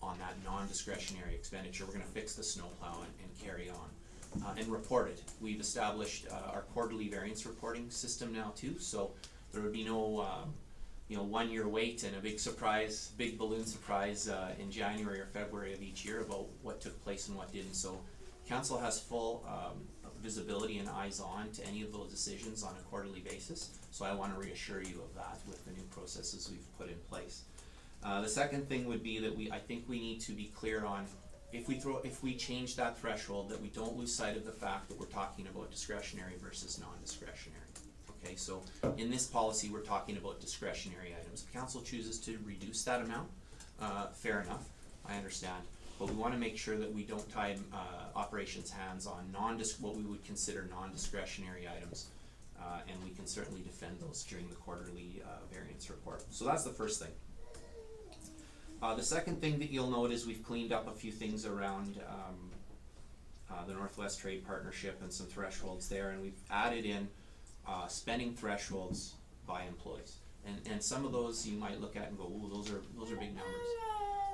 on that non-discretionary expenditure. We're gonna fix the snow plow and carry on. And report it. We've established our quarterly variance reporting system now too, so there would be no 1-year wait and a big balloon surprise in January or February of each year about what took place and what didn't. So council has full visibility and eyes on to any of those decisions on a quarterly basis. So I want to reassure you of that with the new processes we've put in place. The second thing would be that I think we need to be clear on if we change that threshold, that we don't lose sight of the fact that we're talking about discretionary versus non-discretionary. Okay, so in this policy, we're talking about discretionary items. If council chooses to reduce that amount, fair enough, I understand. But we wanna make sure that we don't tie operations hands on what we would consider non-discretionary items. And we can certainly defend those during the quarterly variance report. So that's the first thing. The second thing that you'll note is we've cleaned up a few things around the Northwest Trade Partnership and some thresholds there, and we've added in spending thresholds by employees. And some of those you might look at and go, ooh, those are big numbers.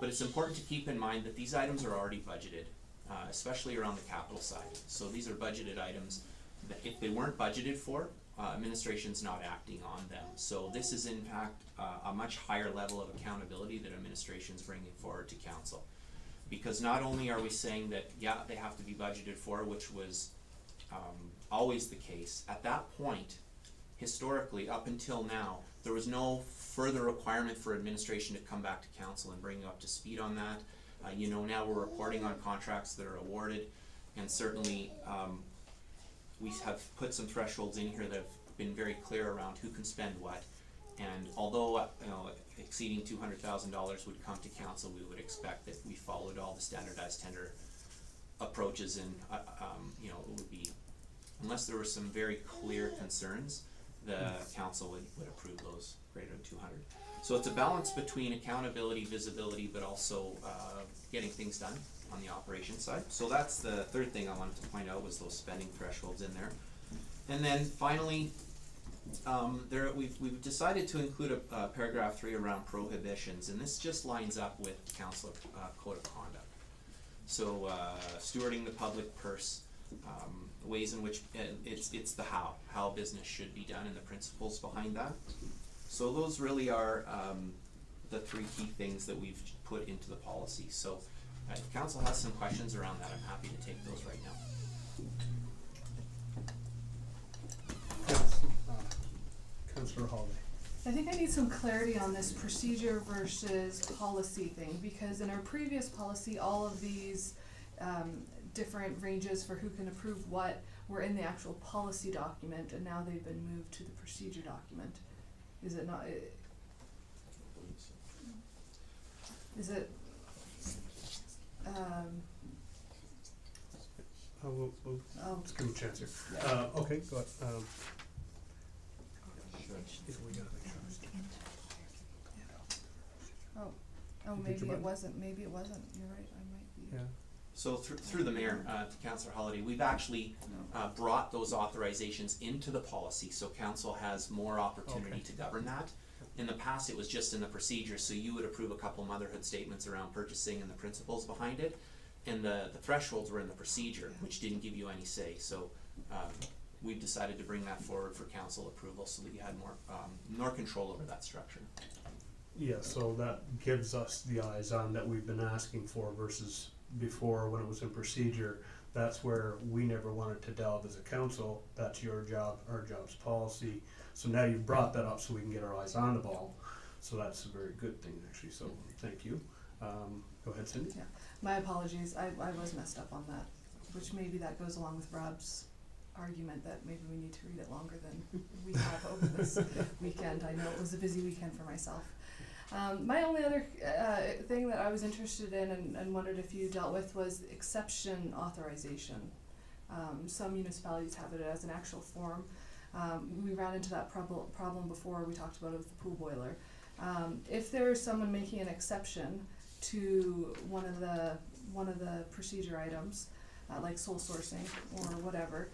But it's important to keep in mind that these items are already budgeted, especially around the capital side. So these are budgeted items that if they weren't budgeted for, administration's not acting on them. So this is in fact a much higher level of accountability that administration's bringing forward to council. Because not only are we saying that, yeah, they have to be budgeted for, which was always the case. At that point, historically, up until now, there was no further requirement for administration to come back to council and bring you up to speed on that. Now we're reporting on contracts that are awarded, and certainly we have put some thresholds in here that have been very clear around who can spend what. And although exceeding $200,000 would come to council, we would expect that we followed all the standardized tender approaches, and you know, it would be, unless there were some very clear concerns, the council would approve those greater than 200. So it's a balance between accountability, visibility, but also getting things done on the operation side. So that's the third thing I wanted to point out, was those spending thresholds in there. And then finally, we've decided to include a paragraph 3 around prohibitions, and this just lines up with council code of conduct. So stewarding the public purse, ways in which it's the how business should be done, and the principles behind that. So those really are the 3 key things that we've put into the policy. So if council has some questions around that, I'm happy to take those right now. Councillor Holladay. I think I need some clarity on this procedure versus policy thing, because in our previous policy, all of these different ranges for who can approve what were in the actual policy document, and now they've been moved to the procedure document. Is it not? Is it? We'll Oh, let's give him a chance here. yeah. Okay, go ahead. Yeah, we gotta make sure. Oh, Did maybe you it button? wasn't. Maybe it wasn't. You're right. I might be. Yeah. So through the mayor, to Councillor Holladay, we've actually No. brought those authorizations into the policy, so council has more opportunity Okay. to govern that. In the past, it was just in the procedure, so you would approve a couple motherhood statements around purchasing and the principles behind it, and the thresholds were in the procedure, which didn't give you any say. So we've decided to bring that forward for council approval, so that you had more control over that structure. Yeah, so that gives us the eyes on that we've been asking for versus before when it was in procedure. That's where we never wanted to delve as a council. That's your job, our job's policy. So now you've brought that up so we can get our eyes on the ball. So that's a very good thing, actually, so thank you. Go ahead, Cindy. Yeah. My apologies. I was messed up on that, which maybe that goes along with Rob's argument that maybe we need to read it longer than we have over this weekend. I know it was a busy weekend for myself. My only other thing that I was interested in and wondered if you dealt with was exception authorization. Some municipalities have it as an actual form. We ran into that problem before. We talked about it with the pool boiler. If there's someone making an exception to one of the procedure items, like sole sourcing or whatever,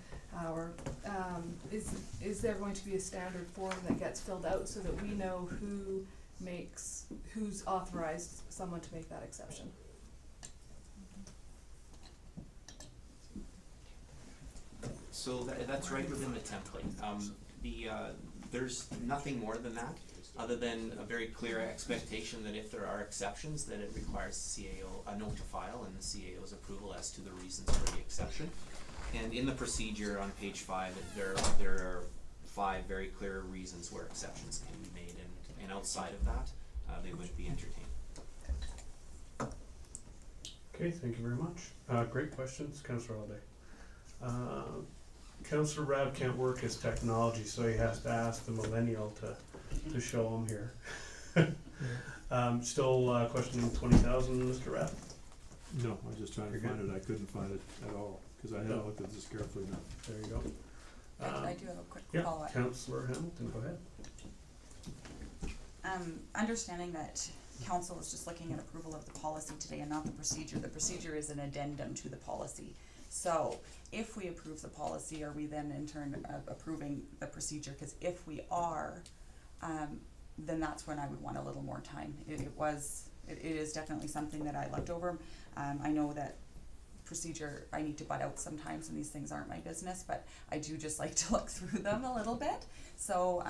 is there going to be a standard form that gets filled out so that we know who's authorized someone to make that exception? So that's right within the template. There's nothing more than that, other than a very clear expectation that if there are exceptions, that it requires the CAO a note to file and the CAO's approval as to the reasons for the exception. And in the procedure on page 5, there are 5 very clear reasons where exceptions can be made, and outside of that, they wouldn't be entertained. Okay, thank you very much. Great questions, Councillor Holladay. Councillor Rab can't work his technology, so he has to ask the millennial to show him here. Still questioning 20,000, Mr. Rab? No, I was just trying to You're find it. I couldn't find it at all, because I hadn't looked at this carefully enough. There you go. I do have a quick Yeah, follow-up. Councillor Hamilton, go ahead. Understanding that council is just looking at approval of the policy today and not the procedure. The procedure is an addendum to the policy. So if we approve the policy, are we then in turn approving the procedure? Because if we are, then that's when I would want a little more time. It is definitely something that I looked over. I know that procedure I need to butt out sometimes, and these things aren't my business, but I do just like to look through them a little bit. So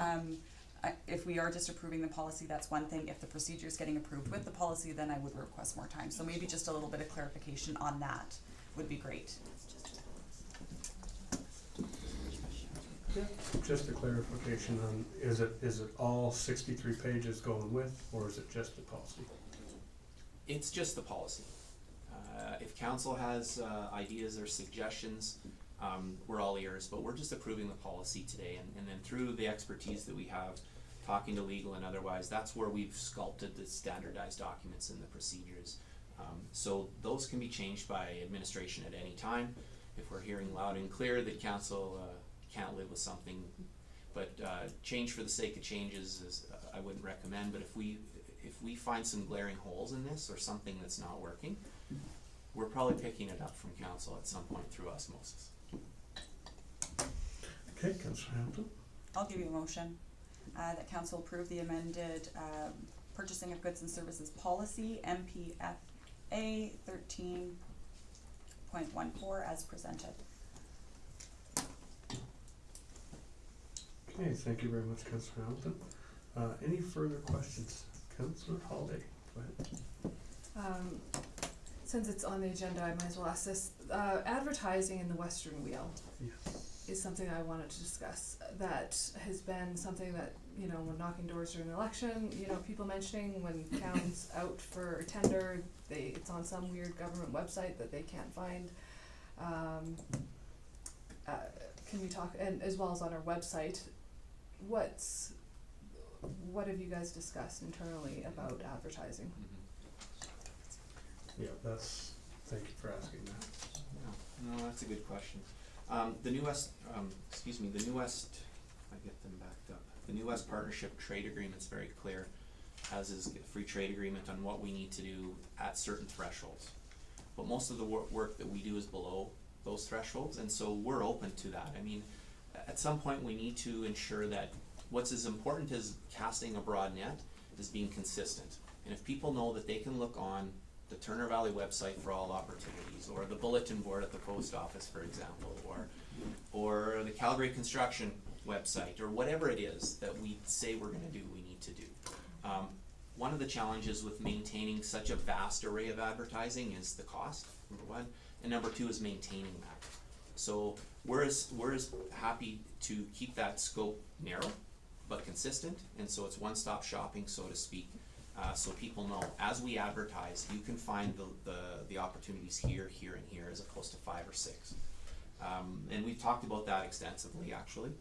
if we are just approving the policy, that's one thing. If the procedure is getting approved with the policy, then I would request more time. So maybe just a little bit of clarification on that would be great. Yeah, just a clarification on, is it all 63 pages going with, or is it just the policy? It's just the policy. If council has ideas or suggestions, we're all ears, but we're just approving the policy today, and then through the expertise that we have, talking to legal and otherwise, that's where we've sculpted the standardized documents and the procedures. so those can be changed by administration at any time. If we're hearing loud and clear that council can't live with something, but change for the sake of changes is I wouldn't recommend. But if we find some glaring holes in this or something that's not working, we're probably picking it up from council at some point through osmosis. Okay, Councillor Hampton. I'll give you a motion that council approve the amended purchasing of goods and services policy, MPFA 13.14 as presented. Okay, thank you very much, Councillor Hamilton. Any further questions? Councillor Holladay, go ahead. Since it's on the agenda, I might as well ask this. Advertising in the Western Wheel Yes. is something I wanted to discuss. That has been something that, you know, when knocking doors during the election, you know, people mentioning when town's out for a tender, it's on some weird government website that they can't find. Can we talk, and as well as on our website, what have you guys discussed internally about advertising? Yeah, thank you for asking that. No, that's a good question. The New West, I get them backed up. The New West Partnership Trade Agreement's very clear, as is a free trade agreement on what we need to do at certain thresholds. But most of the work that we do is below those thresholds, and so we're open to that. I mean, at some point we need to ensure that what's as important as casting a broad net is being consistent. And if people know that they can look on the Turner Valley website for all opportunities, or the bulletin board at the post office, for example, or the Calgary Construction website, or whatever it is that we say we're gonna do, we need to do. One of the challenges with maintaining such a vast array of advertising is the cost, number one, and number two is maintaining that. So we're as happy to keep that scope narrow but consistent, and so it's one-stop shopping, so to speak. So people know, as we advertise, you can find the opportunities here, here, and here, as opposed to 5 or 6. And we've talked about that extensively, actually.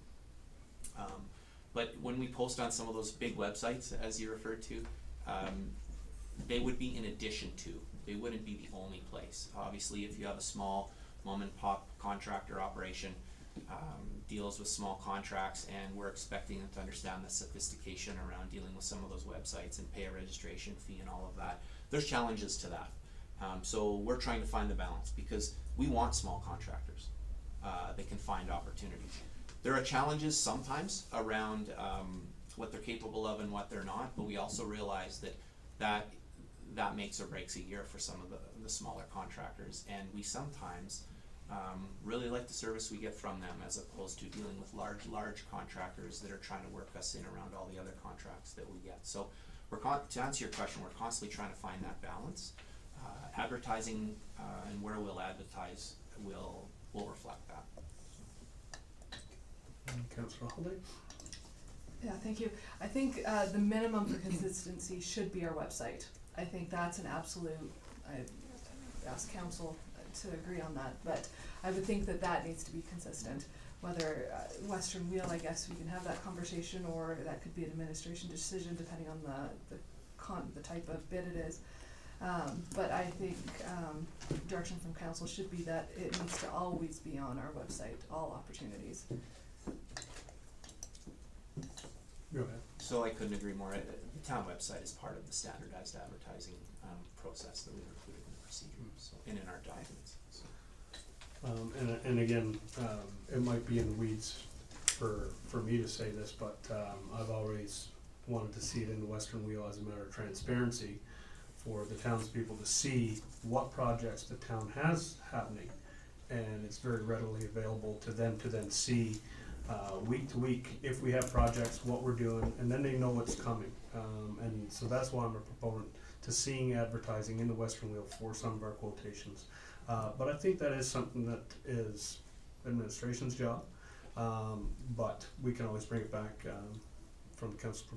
But when we post on some of those big websites, as you referred to, they would be in addition to. They wouldn't be the only place. Obviously, if you have a small mom-and-pop contractor operation, deals with small contracts, and we're expecting them to understand the sophistication around dealing with some of those websites and pay a registration fee and all of that. There's challenges to that. So we're trying to find the balance, because we want small contractors that can find opportunities. There are challenges sometimes around what they're capable of and what they're not, but we also realize that makes or breaks a year for some of the smaller contractors, and we sometimes really like the service we get from them, as opposed to dealing with large contractors that are trying to work us in around all the other contracts that we get. So to answer your question, we're constantly trying to find that balance. Advertising and where we'll advertise will reflect that. Councillor Holladay. Yeah, thank you. I think the minimum for consistency should be our website. I think that's an absolute, I ask council to agree on that, but I would think that needs to be consistent. Whether Western Wheel, I guess we can have that conversation, or that could be an administration decision depending on the type of bid it is. But I think direction from council should be that it needs to always be on our website, all opportunities. Go ahead. So I couldn't agree more. The town website is part of the standardized advertising process that we've included in the procedure, so, and in our documents. So. And again, it might be in the weeds for me to say this, but I've always wanted to see it in the Western Wheel as a matter of transparency for the townspeople to see what projects the town has happening, and it's very readily available to them to then see week to week if we have projects, what we're doing, and then they know what's coming. And so that's why I'm a proponent to seeing advertising in the Western Wheel for some of our quotations. But I think that is something that is administration's job, but we can always bring it back from the council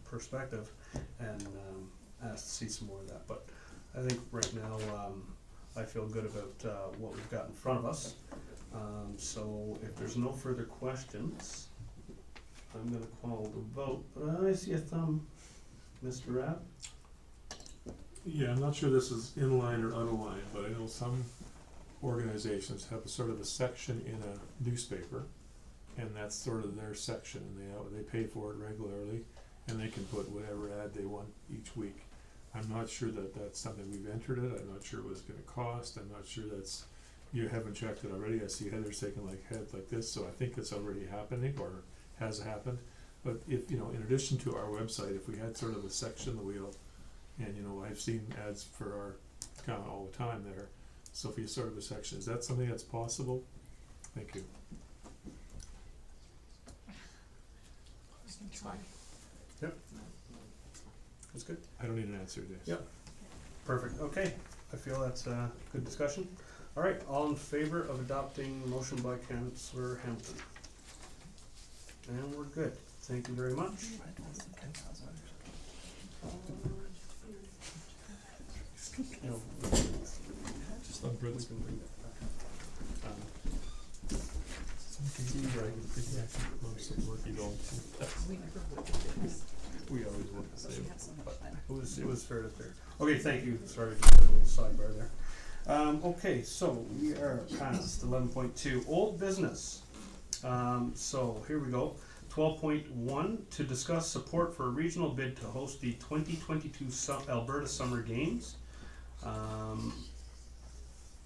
perspective and ask to see some more of that. But I think right now I feel good about what we've got in front of us. So if there's no further questions, I'm going to call the vote. I see a thumb, Mr. Rapp. Yeah, I'm not sure this is in line or out of line, but I know some organizations have a sort of a section in a newspaper, and that's sort of their section, and they pay for it regularly, and they can put whatever ad they want each week. I'm not sure that that's something we've entered it, I'm not sure what it's gonna cost, I'm not sure that's, you haven't checked it already, I see Heather's taking like heads like this, so I think it's already happening, or has happened. But if, you know, in addition to our website, if we had sort of a section that we'll, and you know, I've seen ads for our town all the time there, so if you sort of a section, is that something that's possible? Thank you. It's fine. Yep. That's good. I don't need an answer to this. Yep. Perfect, okay, I feel that's a good discussion. All right, all in favor of adopting motion by Councillor Hampton? And we're good, thank you very much. No, Just on we Britain's. can bring that back. We always work the same. It was fair to fair. Okay, thank you, sorry, just a little sidebar there. Okay, so we are past 11.2, old business. So here we go. 12.1, to discuss support for a regional bid to host the 2022 Alberta Summer Games.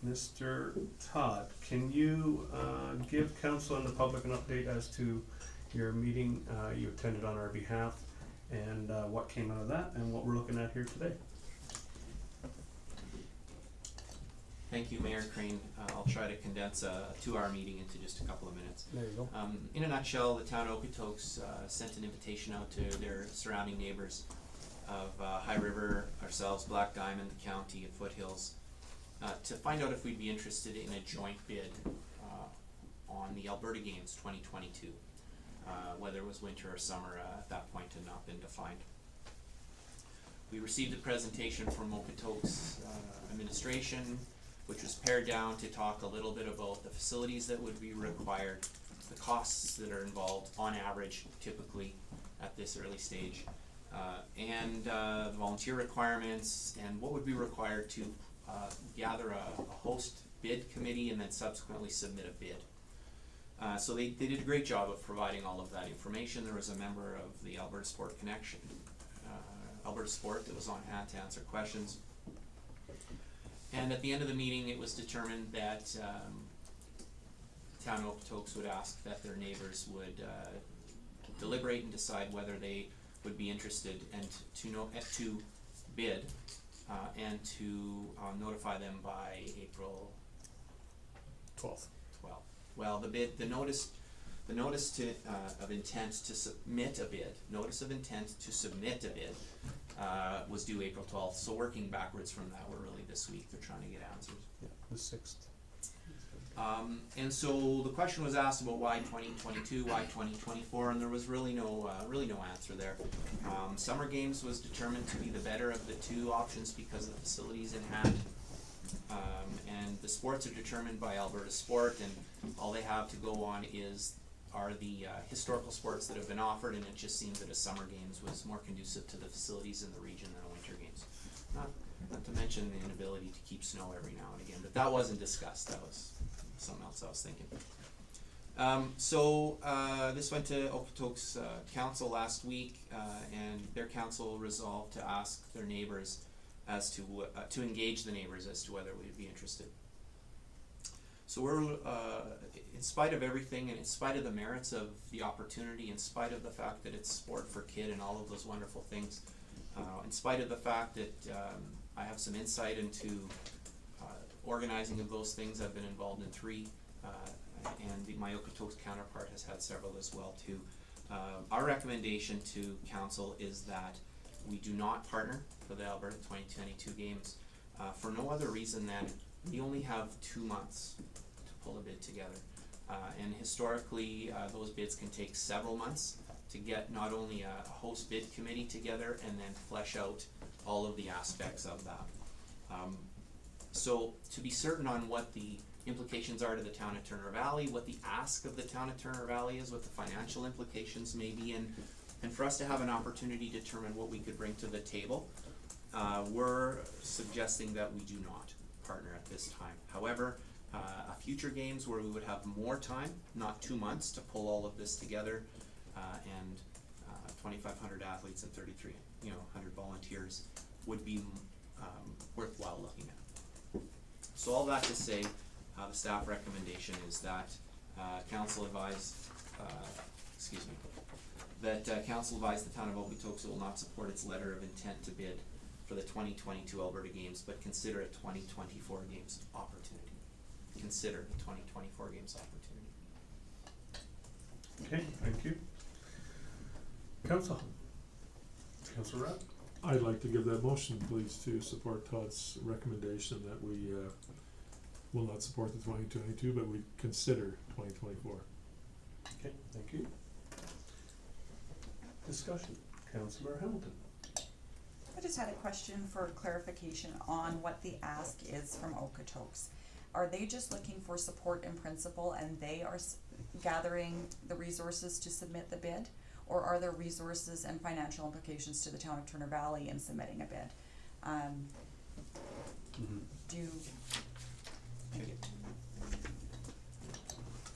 Mr. Todd, can you give council and the public an update as to your meeting you attended on our behalf, and what came out of that, and what we're looking at here today? Thank you, Mayor Crane. I'll try to condense a 2-hour meeting into just a couple of minutes. There you go. In a nutshell, the town of Okotoks sent an invitation out to their surrounding neighbors of High River, ourselves, Black Diamond, the county, and Foothills, to find out if we'd be interested in a joint bid on the Alberta Games 2022. Whether it was winter or summer, at that point had not been defined. We received a presentation from Okotoks administration, which was pared down to talk a little bit about the facilities that would be required, the costs that are involved on average, typically at this early stage, and the volunteer requirements and what would be required to gather a host bid committee and then subsequently submit a bid. So they did a great job of providing all of that information. There was a member of the Alberta Sport Connection, Alberta Sport, that was on hand to answer questions. And at the end of the meeting, it was determined that town of Okotoks would ask that their neighbors would deliberate and decide whether they would be interested and to bid and to notify them by April 12th. 12th. Well, the notice of intent to submit a bid, notice of intent to submit a bid was due April 12th. So working backwards from that, we're really this week they're trying to get answers. Yeah, the 6th. And so the question was asked about why 2022, why 2024, and there was really no answer there. Summer Games was determined to be the better of the two options because of the facilities in hand. And the sports are determined by Alberta Sport, and all they have to go on are the historical sports that have been offered, and it just seemed that a Summer Games was more conducive to the facilities in the region than a Winter Games. Not to mention the inability to keep snow every now and again, but that wasn't discussed. That was something else I was thinking. So this went to Okotoks council last week, and their council resolved to ask their neighbors as to engage the neighbors as to whether we'd be interested. So we're, in spite of everything, and in spite of the merits of the opportunity, in spite of the fact that it's sport for kid and all of those wonderful things, in spite of the fact that I have some insight into organizing of those things, I've been involved in 3, and my Okotoks counterpart has had several as well too. Our recommendation to council is that we do not partner for the Alberta 2022 games for no other reason than we only have 2 months to pull a bid together. And historically, those bids can take several months to get not only a host bid committee together and then flesh out all of the aspects of that. So to be certain on what the implications are to the town of Turner Valley, what the ask of the town of Turner Valley is, what the financial implications may be, and for us to have an opportunity to determine what we could bring to the table, we're suggesting that we do not partner at this time. However, future games where we would have more time, not 2 months, to pull all of this together, and 2,500 athletes and 100 volunteers would be worthwhile looking at. So all that to say, the staff recommendation is that council advise, council advise the town of Okotoks will not support its letter of intent to bid for the 2022 Alberta Games, but consider a 2024 Games opportunity. Consider the 2024 Games opportunity. Okay, thank you. Councillor Rapp? I'd like to give that motion, please, to support Todd's recommendation that we will not support the 2022, but we consider 2024. Okay, thank you. Discussion. Councillor Hamilton. I just had a question for clarification on what the ask is from Okotoks. Are they just looking for support in principle and they are gathering the resources to submit the bid? Or are there resources and financial implications to the town of Turner Valley in submitting a bid?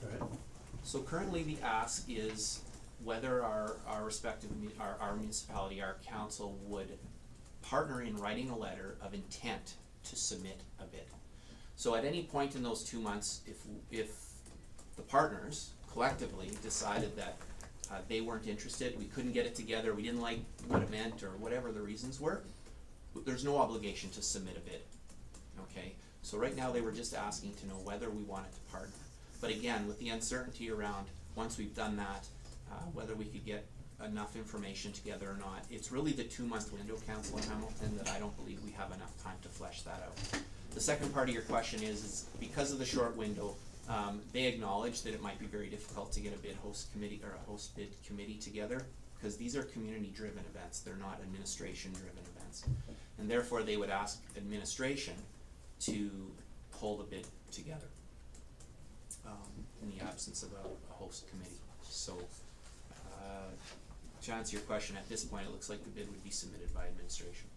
Go ahead. So currently the ask is whether our respective, our municipality, our council would partner in writing a letter of intent to submit a bid. So at any point in those 2 months, if the partners collectively decided that they weren't interested, we couldn't get it together, we didn't like what it meant, or whatever the reasons were, there's no obligation to submit a bid, okay? So right now they were just asking to know whether we wanted to partner. But again, with the uncertainty around, once we've done that, whether we could get enough information together or not, it's really the 2-month window, Councillor Hamilton, that I don't believe we have enough time to flesh that out. The second part of your question is because of the short window, they acknowledge that it might be very difficult to get a bid host committee or a host bid committee together, because these are community driven events, they're not administration driven events. And therefore they would ask administration to pull the bid together in the absence of a host committee. So to answer your question, at this point it looks like the bid would be submitted by administration.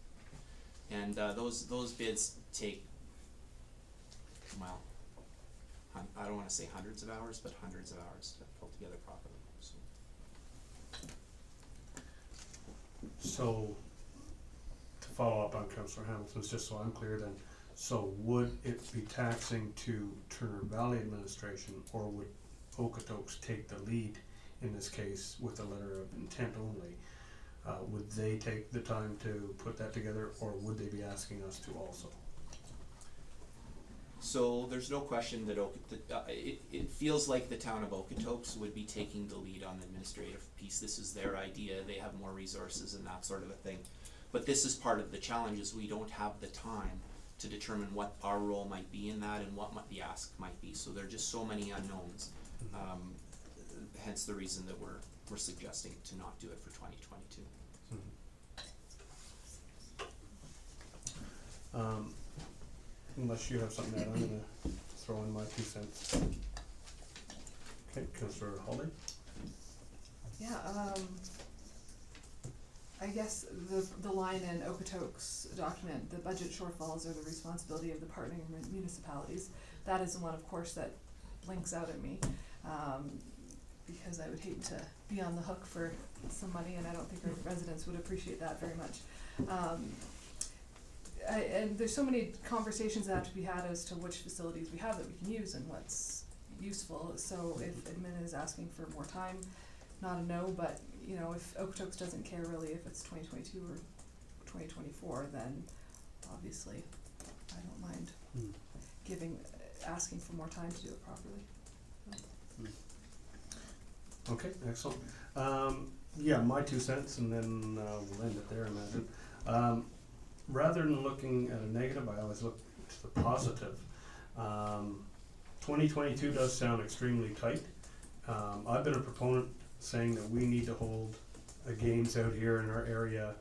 And those bids take, well, I don't want to say hundreds of hours, but hundreds of hours to pull together properly. So, to follow up on Councillor Hamilton's, just so I'm clear then, so would it be taxing to Turner Valley administration, or would Okotoks take the lead in this case with a letter of intent only? Would they take the time to put that together, or would they be asking us to also? So there's no question that it feels like the town of Okotoks would be taking the lead on the administrative piece. This is their idea, they have more resources and that sort of a thing. But this is part of the challenge, is we don't have the time to determine what our role might be in that and what the ask might be. So there are just so many unknowns. Hence the reason that we're suggesting to not do it for 2022. Unless you have something that I'm gonna throw in my 2 cents. Okay, Councillor Holladay? Yeah, I guess the line in Okotoks document, the budget shortfalls are the responsibility of the partnering municipalities. That is the one, of course, that blinks out at me, because I would hate to be on the hook for some money, and I don't think our residents would appreciate that very much. And there's so many conversations that have to be had as to which facilities we have that we can use and what's useful. So if admin is asking for more time, not a no, but you know, if Okotoks doesn't care really if it's 2022 or 2024, then obviously I don't mind asking for more time to do it properly. Okay, excellent. Yeah, my 2 cents, and then we'll end it there, I imagine. Rather than looking at a negative, I always look to the positive. 2022 does sound extremely tight. I've been a proponent saying that we need to hold a games out here in our area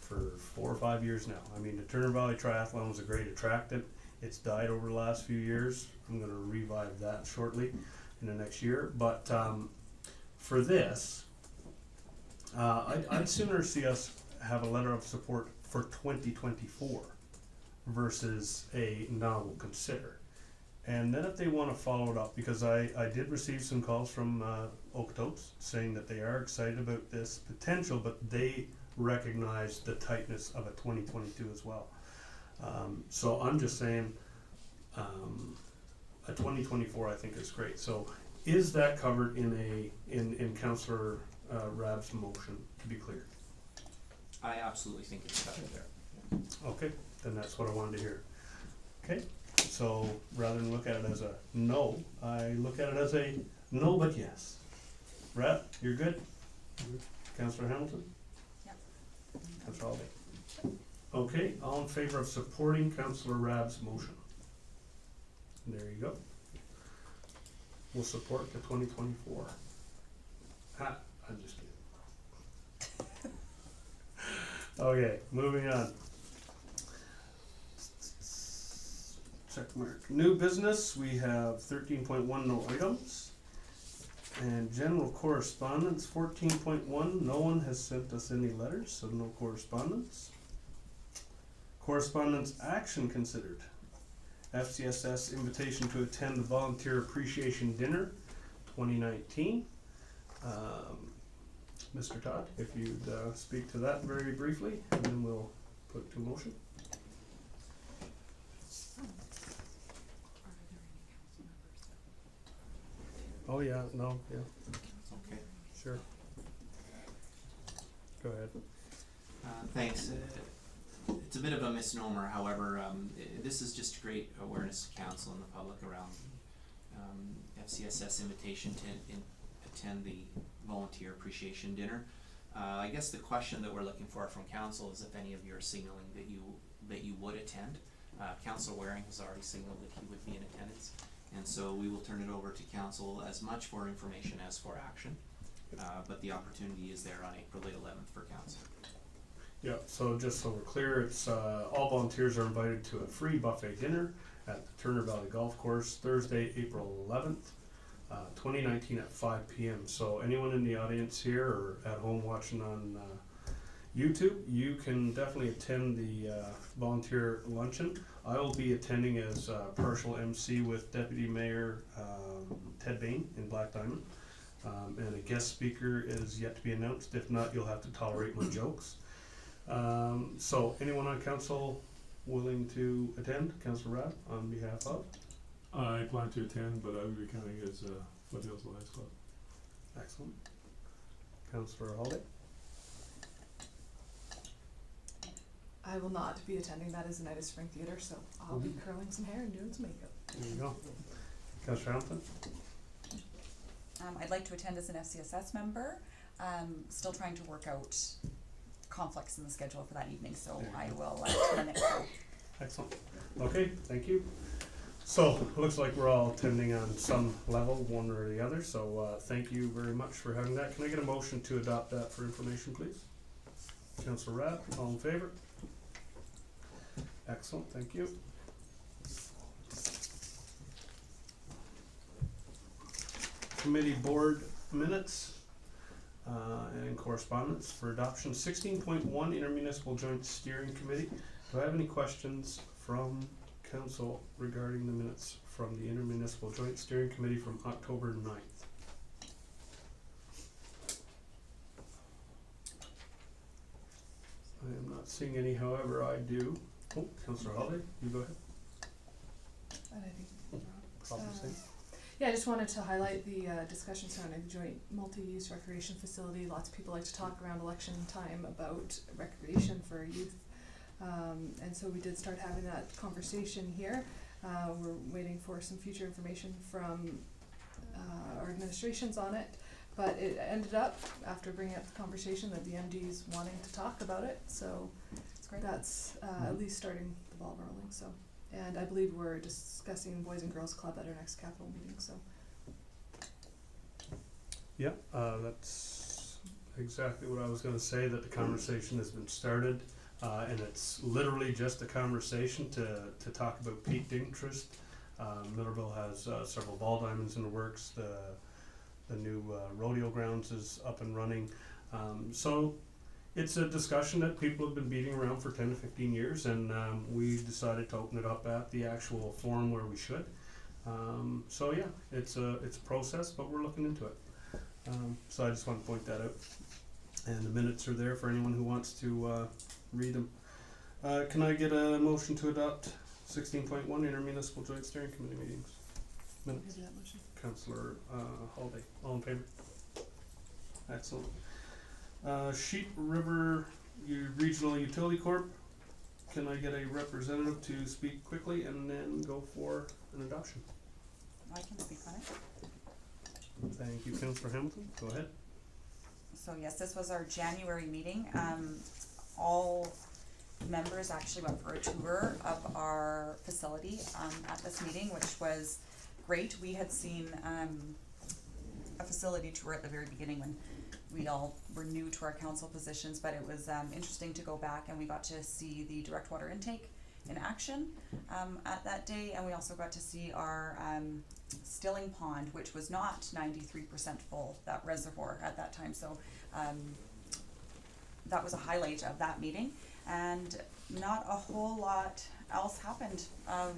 for 4 or 5 years now. I mean, the Turner Valley Triathlon was a great attractant. It's died over the last few years. I'm going to revive that shortly in the next year. But for this, I'd sooner see us have a letter of support for 2024 versus a now we'll consider. And then if they wanna follow it up, because I did receive some calls from Okotoks saying that they are excited about this potential, but they recognize the tightness of a 2022 as well. So I'm just saying, a 2024 I think is great. So is that covered in Councillor Rab's motion, to be clear? I absolutely think it's covered there. Okay, then that's what I wanted to hear. Okay, so rather than look at it as a no, I look at it as a no but yes. Rab, you're good? Councillor Hamilton? Yep. Councillor Holladay? Okay, all in favor of supporting Councillor Rab's motion? There you go. We'll support the 2024. Ha, I'm just kidding. Okay, moving on. Check mark. New business, we have 13.1, no items. And general correspondence, 14.1, no one has sent us any letters, so no correspondence. Correspondence action considered. FCSS invitation to attend the Volunteer Appreciation Dinner 2019. Mr. Todd, if you'd speak to that very briefly, and then we'll put to motion. Oh yeah, no, yeah, Okay. sure. Go ahead. Thanks. It's a bit of a misnomer, however, this is just to create awareness to council and the public around FCSS invitation to attend the Volunteer Appreciation Dinner. I guess the question that we're looking for from council is if any of you are signaling that you would attend. Councillor Waring has already signaled that he would be in attendance, and so we will turn it over to council as much for information as for action. But the opportunity is there on April the 11th for council. Yeah, so just so we're clear, it's all volunteers are invited to a free buffet dinner at the Turner Valley Golf Course, Thursday, April 11th, 2019 at 5 p.m. So anyone in the audience here or at home watching on YouTube, you can definitely attend the volunteer luncheon. I will be attending as partial MC with Deputy Mayor Ted Bain in Black Diamond. And a guest speaker is yet to be announced. If not, you'll have to tolerate my jokes. So anyone on council willing to attend? Councillor Rabb, on behalf of? I plan to attend, but I would be counting as Foothills Lions Club. Excellent. Councillor Holladay? I will not be attending. That is the night of Spring Theatre, so I'll be curling some hair and doing some makeup. There you go. Councillor Hamilton? I'd like to attend as an FCSS member. Still trying to work out conflicts in the schedule for that evening, so I will limit it. Excellent. Okay, thank you. So, it looks like we're all attending on some level, one or the other, so thank you very much for having that. Can I get a motion to adopt that for information, please? Councillor Rabb, all in favor? Excellent, thank you. Committee board minutes and correspondence for adoption. 16.1 Intermunicipal Joint Steering Committee. Do I have any questions from council regarding the minutes from the Intermunicipal Joint Steering Committee from October 9th? I am not seeing any, however I do. Oh, Councillor Holladay, you go ahead. And I think Problem same. yeah, I just wanted to highlight the discussion surrounding the joint multi-use recreation facility. Lots of people like to talk around election time about recreation for youth. And so we did start having that conversation here. We're waiting for some future information from our administrations on it. But it ended up, after bringing up the conversation, that the MD's wanting to talk about it. So It's great. that's at least starting the ball rolling. So, and I believe we're discussing Boys and Girls Club at our next capital meeting. So Yeah, that's exactly what I was gonna say, that the conversation has been started, and it's literally just a conversation to talk about peaked interest. Middleville has several ball diamonds in the works, the new rodeo grounds is up and running, so it's a discussion that people have been beating around for 10 to 15 years, and we decided to open it up at the actual forum where we should. So yeah, it's a process, but we're looking into it. So I just want to point that out. And the minutes are there for anyone who wants to read them. Can I get a motion to adopt 16.1 intermunicipal joint steering committee meetings? Minutes. Maybe that motion. Councillor Holladay, all in favor? Excellent. Sheep River Regional Utility Corp. Can I get a representative to speak quickly and then go for an adoption? I can speak on it. Thank you, Councillor Hamilton. Go ahead. So yes, this was our January meeting. All members actually went for a tour of our facility at this meeting, which was great. We had seen a facility tour at the very beginning when we all were new to our council positions, but it was interesting to go back, and we got to see the direct water intake in action at that day, and we also got to see our stilling pond, which was not 93% full, that reservoir at that time. So that was a highlight of that meeting, and not a whole lot else happened of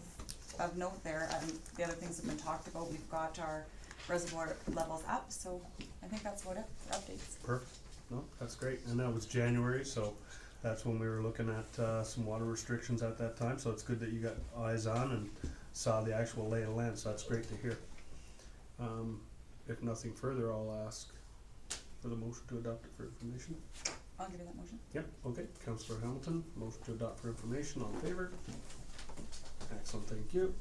note there. The other things have been talked about. We've got our reservoir levels up, so I think that's what it for updates. Perfect. No, that's great. And that was January, so that's when we were looking at some water restrictions at that time. So it's good that you got eyes on and saw the actual lay of the land. So that's great to hear. If nothing further, I'll ask for the motion to adopt it for information. I'll give you that motion. Yep. Okay. Councillor Hamilton, motion to adopt for information. All in favor? Excellent. Thank you.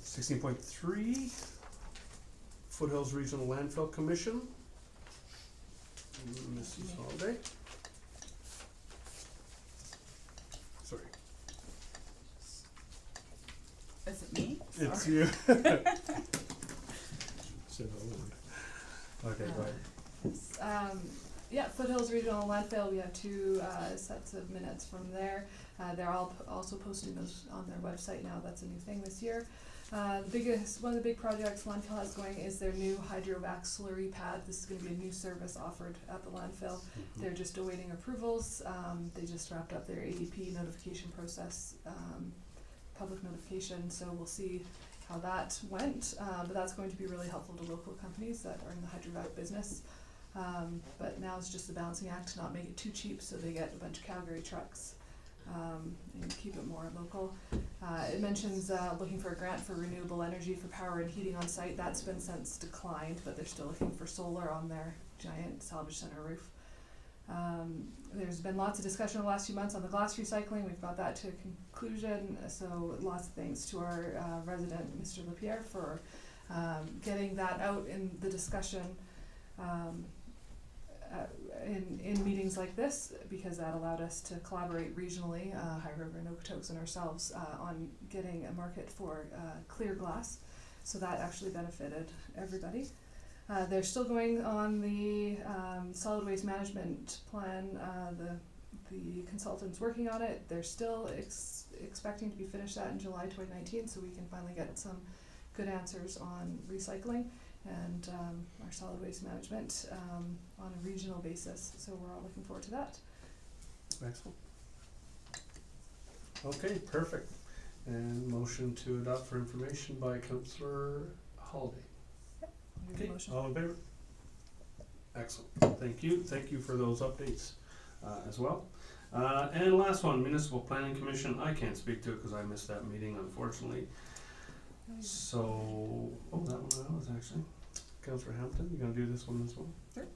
16.3. Foothills Regional Landfill Commission. Mrs. Holladay. Sorry. Is it me? It's Sorry. you. Said the word. Okay, go ahead. Yeah, Foothills Regional Landfill, we have two sets of minutes from there. They're all also posting those on their website now. That's a new thing this year. One of the big projects landfill has going is their new hydrovac slurry pad. This is going to be a new service offered at the landfill. They're just awaiting approvals. They just wrapped up their ADP notification process, public notification, so we'll see how that went. But that's going to be really helpful to local companies that are in the hydrovac business. But now it's just the balancing act to not make it too cheap, so they get a bunch of Calgary trucks and keep it more local. It mentions looking for a grant for renewable energy for power and heating on site. That's been since declined, but they're still looking for solar on their giant salvage center roof. There's been lots of discussion over the last few months on the glass recycling. We've got that to a conclusion, so lots of thanks to our resident, Mr. Lapierre, for getting that out in the discussion in meetings like this, because that allowed us to collaborate regionally, High River and Okotoks and ourselves, on getting a market for clear glass. So that actually benefited everybody. They're still going on the solid waste management plan. The consultant's working on it. They're still expecting to be finished that in July 2019, so we can finally get some good answers on recycling and our solid waste management on a regional basis. So we're all looking forward to that. Excellent. Okay, perfect. And motion to adopt for information by Councillor Holladay. I'll give Okay, the motion. all in favor? Excellent. Thank you. Thank you for those updates as well. And last one, Municipal Planning Commission. I can't speak to it because I missed that meeting, unfortunately. So, that one I was actually. Councillor Hampton, you gonna do this one as well? Sure.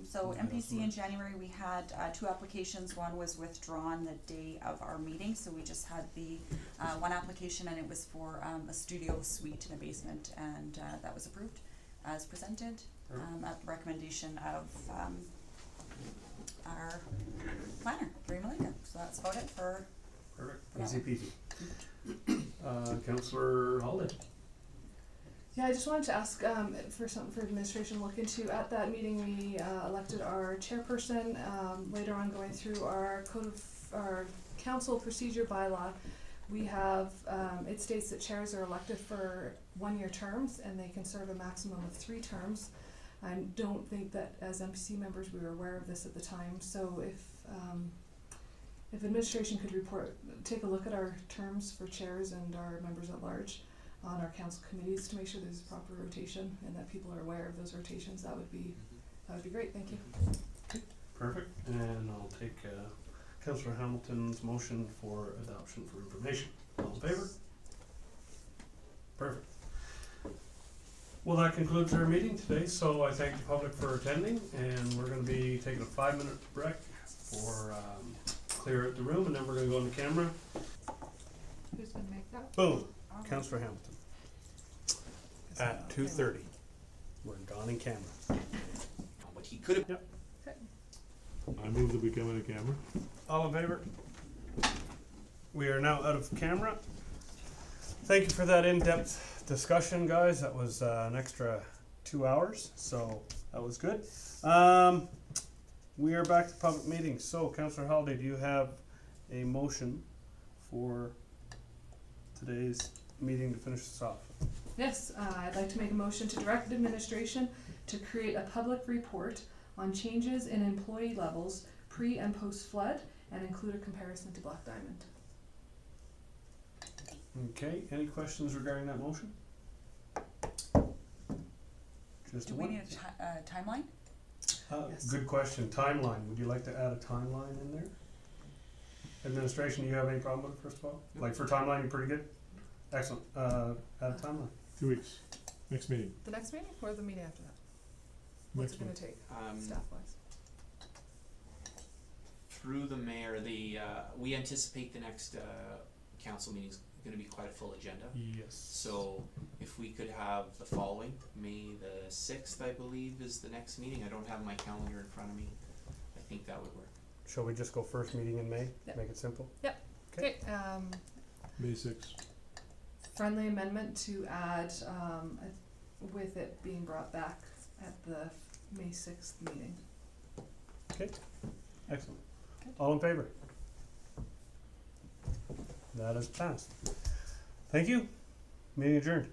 So MPC in January, we had 2 applications. One was withdrawn the day of our meeting, so we just had the one application, and it was for a studio suite in a basement, and that was approved as presented at the recommendation of our planner, Three Malika. So that's about it for. Perfect. Easy peasy. Councillor Holladay. Yeah, I just wanted to ask for something for administration to look into. At that meeting, we elected our chairperson. Later on, going through our our council procedure bylaw, we have it states that chairs are elected for 1-year terms, and they can serve a maximum of 3 terms. I don't think that as MPC members we were aware of this at the time, so if administration could take a look at our terms for chairs and our members at large on our council committees to make sure there's proper rotation and that people are aware of those rotations, that would be great, thank you. Perfect, and I'll take Councillor Hamilton's motion for adoption for information. All in favor? Perfect. Well, that concludes our meeting today, so I thank the public for attending, and we're gonna be taking a 5-minute break for clear out the room, and then we're gonna go on the camera. Who's gonna make that? Boom, Councillor Hamilton. At 2:30, we're gone in camera. What he could have. I move that we come in a camera. All in favor? We are now out of camera. Thank you for that in-depth discussion, guys. That was an extra 2 hours, so that was good. We are back to public meetings. So, Councillor Holladay, do you have a motion for today's meeting to finish this off? Yes, I'd like to make a motion to direct administration to create a public report on changes in employee levels pre and post flood and include a comparison to Black Diamond. Okay, any questions regarding that motion? Just Do a we one? need a timeline? Yes. Good question. Timeline. Would you like to add a timeline in there? Administration, do you have any problem with it, first of all? No. Like for timeline, you're pretty good? Excellent. Add a timeline. 2 weeks, next meeting, The next meeting or the meeting after that? What's next it gonna meeting. take, staff-wise? Through the mayor, we anticipate the next council meeting is going to be quite a full agenda. Yes. So if we could have the following, May the 6th, I believe, is the next meeting. I don't have my calendar in front of me. I think that would work. Shall we just go first meeting in May? Yep. Make it simple? Okay, May 6th. friendly amendment to add, with it being brought back at the May 6th meeting. Excellent. All in favor? That is passed. Thank you. Meeting adjourned.